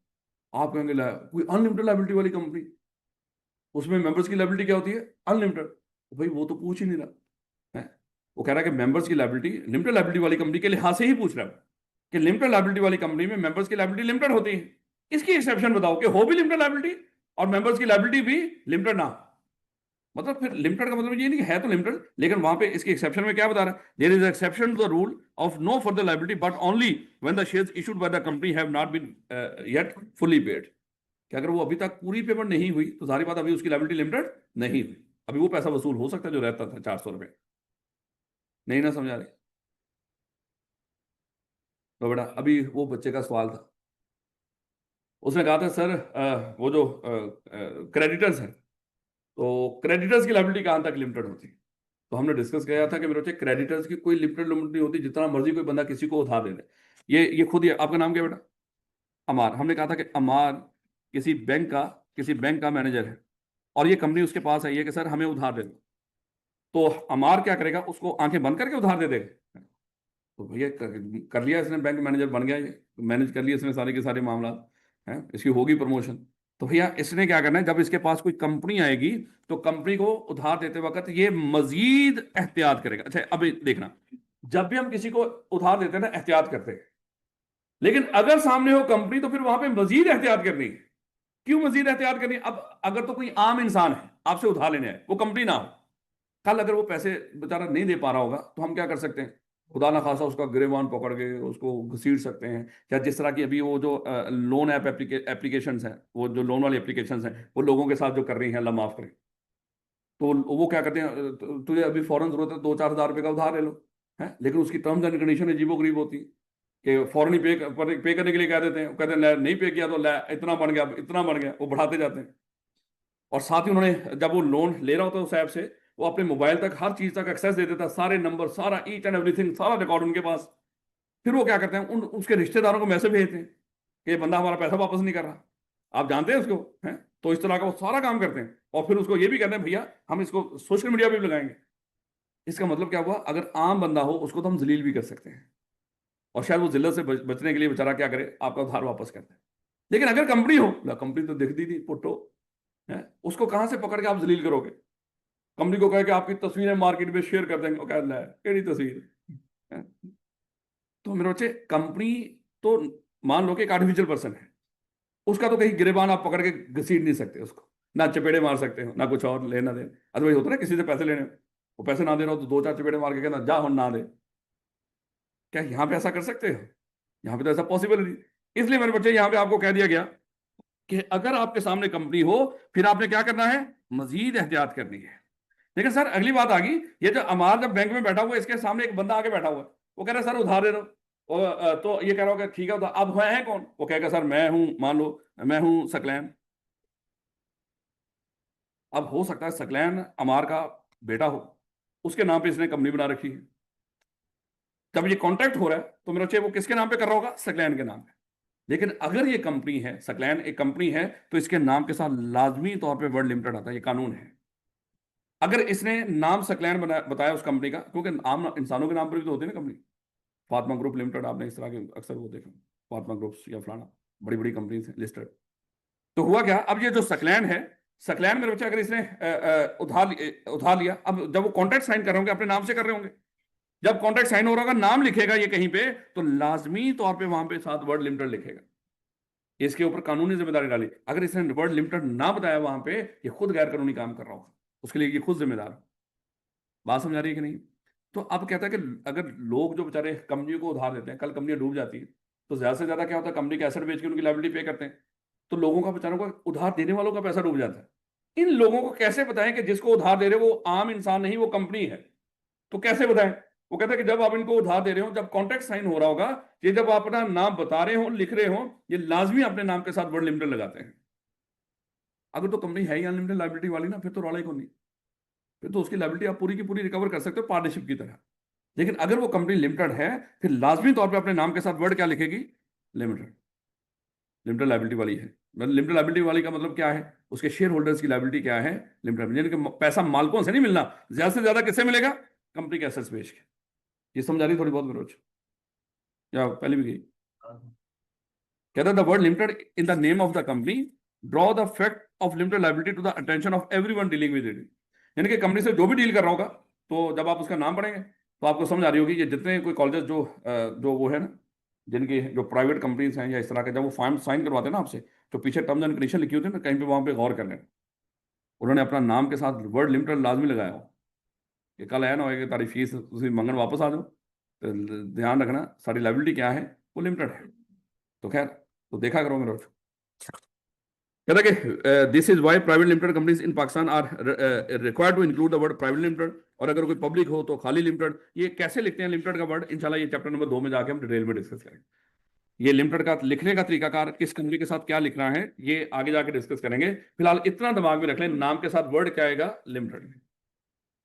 आप कहेंगे कोई अनलिमिटेड लायबिलिटी वाली कंपनी, उसमें मेंबर्स की लायबिलिटी क्या होती है? अनलिमिटेड। भाई वो तो पूछ ही नहीं रहा है, वो कह रहा है कि मेंबर्स की लायबिलिटी लिमिटेड लायबिलिटी वाली कंपनी के लिहाज से ही पूछ रहा है कि लिमिटेड लायबिलिटी वाली कंपनी में मेंबर्स की लायबिलिटी लिमिटेड होती है, इसकी एक्सेप्शन बताओ कि हो भी लिमिटेड लायबिलिटी और मेंबर्स की लायबिलिटी भी लिमिटेड ना। मतलब फिर लिमिटेड का मतलब ये नहीं कि है तो लिमिटेड, लेकिन वहां पे इसकी एक्सेप्शन में क्या बता रहा है? There is exception to the rule of no further liability but only when the shares issued by the company have not been yet fully paid. कि अगर वो अभी तक पूरी पेमेंट नहीं हुई तो सारी बात अभी उसकी लायबिलिटी लिमिटेड नहीं हुई, अभी वो पैसा वसूल हो सकता है जो रहता था 400 रुपये। नहीं ना समझा रहे? तो बेटा अभी वो बच्चे का सवाल था, उसने कहा था सर वो जो क्रेडिटर्स हैं, तो क्रेडिटर्स की लायबिलिटी कहां तक लिमिटेड होती है? तो हमने डिस्कस किया था कि मेरे बच्चे क्रेडिटर्स की कोई लिमिटेड लिमिट नहीं होती, जितना मर्जी कोई बंदा किसी को उधार दे दे। ये खुद ही, आपका नाम क्या बेटा? अमार। हमने कहा था कि अमार किसी बैंक का मैनेजर है और ये कंपनी उसके पास आई है कि सर हमें उधार दे दो, तो अमार क्या करेगा? उसको आंखें बंद करके उधार दे देगा? तो भैया कर लिया इसने, बैंक मैनेजर बन गया, ये मैनेज कर लिया इसने सारे के सारे मामला हैं, इसकी होगी प्रमोशन। तो भैया इसने क्या करना है, जब इसके पास कोई कंपनी आएगी तो कंपनी को उधार देते वक्त ये मजीद एहतियात करेगा। अच्छा अब देखना, जब भी हम किसी को उधार देते हैं ना, एहतियात करते हैं, लेकिन अगर सामने हो कंपनी तो फिर वहां पे मजीद एहतियात करनी है। क्यों मजीद एहतियात करनी? अब अगर तो कोई आम इंसान है आपसे उधार लेने आए, वो कंपनी ना हो, कल अगर वो पैसे बेचारा नहीं दे पा रहा होगा तो हम क्या कर सकते हैं? खुदा ना खासा उसका गिरेबान पकड़ के उसको घसीट सकते हैं, या जिस तरह की अभी वो जो लोन ऐप एप्लीकेशन हैं, वो जो लोन वाली एप्लीकेशन हैं, वो लोगों के साथ जो कर रही हैं, अल्लाह माफ करे, तो वो क्या करते हैं, तुझे अभी फौरन जरूरत है 2-4 हज़ार रुपये का उधार ले लो, है, लेकिन उसकी टर्म्स एंड कंडीशन अजीबो-गरीब होती है कि फौरन ही पे करने के लिए कह देते हैं, कहते हैं ले, नहीं पे किया तो ले, इतना बन गया, इतना बन गया, वो बढ़ाते जाते हैं। और साथ ही उन्होंने, जब वो लोन ले रहा होता है उस ऐप से, वो अपने मोबाइल तक हर चीज तक एक्सेस दे देता है, सारे नंबर, सारा ईच एंड एवरीथिंग, सारा रिकॉर्ड उनके पास। फिर वो क्या करते हैं, उसके रिश्तेदारों को मैसेज भेजते हैं कि ये बंदा हमारा पैसा वापस नहीं कर रहा, आप जानते हैं उसको, हैं? तो इस तरह का वो सारा काम करते हैं और फिर उसको ये भी कहते हैं भैया हम इसको सोशल मीडिया पे भी लगाएंगे। इसका मतलब क्या हुआ? अगर आम बंदा हो उसको तो हम जलील भी कर सकते हैं, और शायद वो जिल्लत से बचने के लिए बेचारा क्या करे, आपका उधार वापस कर दे। लेकिन अगर कंपनी हो, कंपनी तो दिखती थी पुट्टो है, उसको कहां से पकड़ के आप जलील करोगे? कंपनी को कहे कि आपकी तस्वीरें मार्केट में शेयर कर देंगे, वो कहना है केड़ी तस्वीर है? तो मेरे बच्चे, कंपनी तो मान लो कि एक आर्टिफिशियल पर्सन है, उसका तो कहीं गिरेबान आप पकड़ के घसीट नहीं सकते उसको, ना चपेड़े मार सकते हो, ना कुछ और लेना देना। अदरवाइज होता है ना, किसी से पैसे लेने हो, वो पैसे ना दे रहा हो तो दो चार चपेड़े मार के कहना जा हम ना दे। क्या यहाँ पे ऐसा कर सकते हो? यहाँ पे तो ऐसा पॉसिबल नहीं। इसलिए मेरे बच्चे यहाँ पे आपको कह दिया गया कि अगर आपके सामने कंपनी हो, फिर आपने क्या करना है, मजीद एहतियात करनी है। लेकिन सर अगली बात आ गई, ये जो अमार जब बैंक में बैठा हुआ है, इसके सामने एक बंदा आके बैठा हुआ है, वो कह रहा है सर उधार दे दो, और तो ये कह रहा होगा ठीक है उधार, अब है कौन? वो कहेगा सर मैं हूं, मान लो मैं हूं सकलैन। अब हो सकता है सकलैन अमार का बेटा हो, उसके नाम पे इसने कंपनी बना रखी है। जब ये कॉन्ट्रैक्ट हो रहा है तो मेरा चाहिए वो किसके नाम पे कर रहा होगा, सकलैन के नाम पे। लेकिन अगर ये कंपनी है, सकलैन एक कंपनी है, तो इसके नाम के साथ लाजमी तौर पे वर्ड लिमिटेड आता है, ये कानून है। अगर इसने नाम सकलैन बताया उस कंपनी का, क्योंकि आम इंसानों के नाम पर भी तो होती है ना कंपनी, फातिमा ग्रुप लिमिटेड, आपने इस तरह के अक्सर वो देखा, फातिमा ग्रुप्स या फलाना, बड़ी बड़ी कंपनीज हैं लिस्टेड। तो हुआ क्या, अब ये जो सकलैन है, सकलैन मेरे बच्चे अगर इसने उधार लिया, अब जब वो कॉन्ट्रैक्ट साइन कर रहे होंगे अपने नाम से कर रहे होंगे, जब कॉन्ट्रैक्ट साइन हो रहा होगा, नाम लिखेगा ये कहीं पे, तो लाजमी तौर पे वहां पे साथ वर्ड लिमिटेड लिखेगा। इसके ऊपर कानूनी जिम्मेदारी डाली। अगर इसने वर्ड लिमिटेड ना बताया वहां पे, ये खुद गैर कानूनी काम कर रहा होगा, उसके लिए ये खुद जिम्मेदार है। बात समझ आ रही है कि नहीं? तो अब कहता है कि अगर लोग जो बेचारे कंपनी को उधार देते हैं, कल कंपनी डूब जाती है, तो ज्यादा से ज्यादा क्या होता है, कंपनी के एसेट बेच के उनकी लायबिलिटी पे करते हैं, तो लोगों का, बेचारों का, उधार देने वालों का पैसा डूब जाता है। इन लोगों को कैसे बताएं कि जिसको उधार दे रहे हो वो आम इंसान नहीं, वो कंपनी है? तो कैसे बताएं? वो कहता है कि जब आप इनको उधार दे रहे हो, जब कॉन्ट्रैक्ट साइन हो रहा होगा, ये जब आप अपना नाम बता रहे हो, लिख रहे हो, ये लाजमी अपने नाम के साथ वर्ड लिमिटेड लगाते हैं। अगर तो कंपनी है ही अनलिमिटेड लायबिलिटी वाली ना, फिर तो रौला ही कौन नहीं, फिर तो उसकी लायबिलिटी आप पूरी की पूरी रिकवर कर सकते हो पार्टनरशिप की तरह। लेकिन अगर वो कंपनी लिमिटेड है, फिर लाजमी तौर पे अपने नाम के साथ वर्ड क्या लिखेगी, लिमिटेड। लिमिटेड लायबिलिटी वाली है। मतलब लिमिटेड लायबिलिटी वाली का मतलब क्या है, उसके शेयर होल्डर्स की लायबिलिटी क्या है, लिमिटेड, यानी कि पैसा मालिकों से नहीं मिलना, ज्यादा से ज्यादा किससे मिलेगा, कंपनी के एसेट्स बेच के। ये समझ आ रही थोड़ी बहुत मेरे, या पहले भी गई? कहता the word limited in the name of the company draw the fact of limited liability to the attention of everyone dealing with it. यानी कि कंपनी से जो भी डील कर रहा होगा, तो जब आप उसका नाम पढ़ेंगे तो आपको समझ आ रही होगी, ये जितने कोई कॉलेजेस जो वो है ना, जिनकी जो प्राइवेट कंपनीज हैं या इस तरह के, जब वो फॉर्म साइन करवाते हैं ना आपसे, तो पीछे टर्म्स एंड कंडीशन लिखी होती है ना, कहीं पे वहां पे गौर कर लें, उन्होंने अपना नाम के साथ वर्ड लिमिटेड लाजमी लगाया हो, कि कल आया ना होगा कि तारी फीस उसी मंगन वापस आ जाओ, तो ध्यान रखना सारी लाइबिलिटी क्या है, वो लिमिटेड है। तो खैर, तो देखा करो मेरे, कहता कि this is why private limited companies in Pakistan are required to include the word private limited, और अगर कोई पब्लिक हो तो खाली लिमिटेड। ये कैसे लिखते हैं लिमिटेड का वर्ड, इंशाल्लाह ये चैप्टर नंबर 2 में जाके हम डिटेल में डिस्कस करेंगे। ये लिमिटेड का लिखने का तरीकाकार, किस कंपनी के साथ क्या लिखना है, ये आगे जाके डिस्कस करेंगे। फिलहाल इतना दिमाग में रख लें, नाम के साथ वर्ड क्या आएगा, लिमिटेड।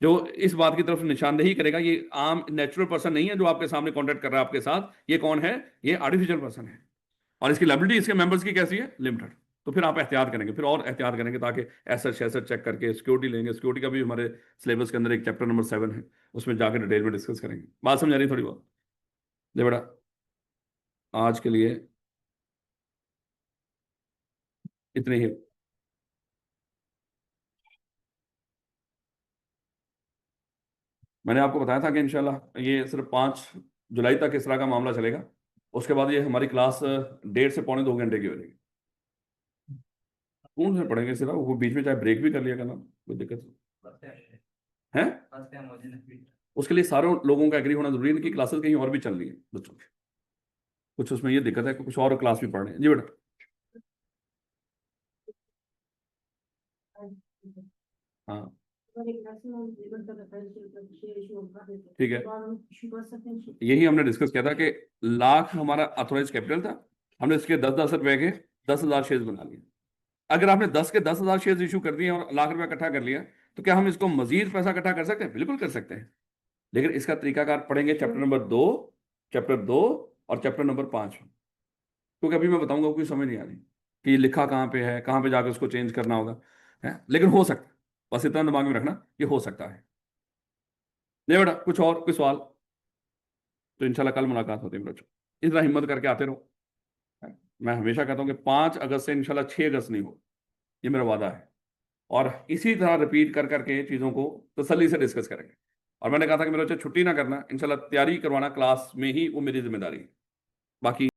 जो इस बात की तरफ निशानदेही करेगा, ये आम नेचुरल पर्सन नहीं है जो आपके सामने कॉन्टेक्ट कर रहा है आपके साथ, ये कौन है, ये आर्टिफिशियल पर्सन है, और इसकी लायबिलिटी इसके मेंबर्स की कैसी है, लिमिटेड। तो फिर आप एहतियात करेंगे, फिर और एहतियात करेंगे, ताकि एसेट शैसेट चेक करके सिक्योरिटी लेंगे। सिक्योरिटी का भी हमारे सिलेबस के अंदर एक चैप्टर नंबर 7 है, उसमें जाकर डिटेल में डिस्कस करेंगे। बात समझ आ रही थोड़ी बहुत? ले बेटा, आज के लिए इतने ही। मैंने आपको बताया था कि इंशाल्लाह ये सिर्फ 5 जुलाई तक इस तरह का मामला चलेगा। उसके बाद ये हमारी क्लास 1.5 से 2.25 घंटे की हो जाएगी। कौन से पढ़ेंगे सिर्फ, वो बीच में चाहे ब्रेक भी कर लिया करना, कोई दिक्कत है? उसके लिए सारे लोगों का एग्री होना जरूरी है कि क्लासेस कहीं और भी चल रही है बच्चों की, कुछ उसमें ये दिक्कत है कि कुछ और क्लास भी पढ़ रहे हैं। जी बेटा। हाँ ठीक है, यही हमने डिस्कस किया था कि लाख हमारा ऑथोराइज कैपिटल था, हमने इसके 10-10 रुपए के 10,000 शेयर बना लिए। अगर आपने 10 के 10,000 शेयर इशू कर दिए और लाख रुपया इकट्ठा कर लिया, तो क्या हम इसको मजीद पैसा इकट्ठा कर सकते हैं? बिल्कुल कर सकते हैं। लेकिन इसका तरीकाकार पढ़ेंगे चैप्टर 2 और चैप्टर नंबर 5 में, क्योंकि अभी मैं बताऊंगा, कोई समझ नहीं आ रही कि ये लिखा कहाँ पे है, कहाँ पे जाकर उसको चेंज करना होगा, है? लेकिन हो सकता है, बस इतना दिमाग में रखना, ये हो सकता है। नहीं बेटा, कुछ और कोई सवाल? तो इंशाल्लाह कल मुलाकात होती है मेरे बच्चों, इतना हिम्मत करके आते रहो। मैं हमेशा कहता हूँ कि 5 अगस्त से इंशाल्लाह 6 अगस्त नहीं हो, ये मेरा वादा है। और इसी तरह रिपीट कर करके चीज़ों को तसल्ली से डिस्कस करेंगे। और मैंने कहा था कि मेरे बच्चे छुट्टी ना करना, इंशाल्लाह तैयारी करवाना क्लास में ही वो मेरी जिम्मेदारी है। बाकी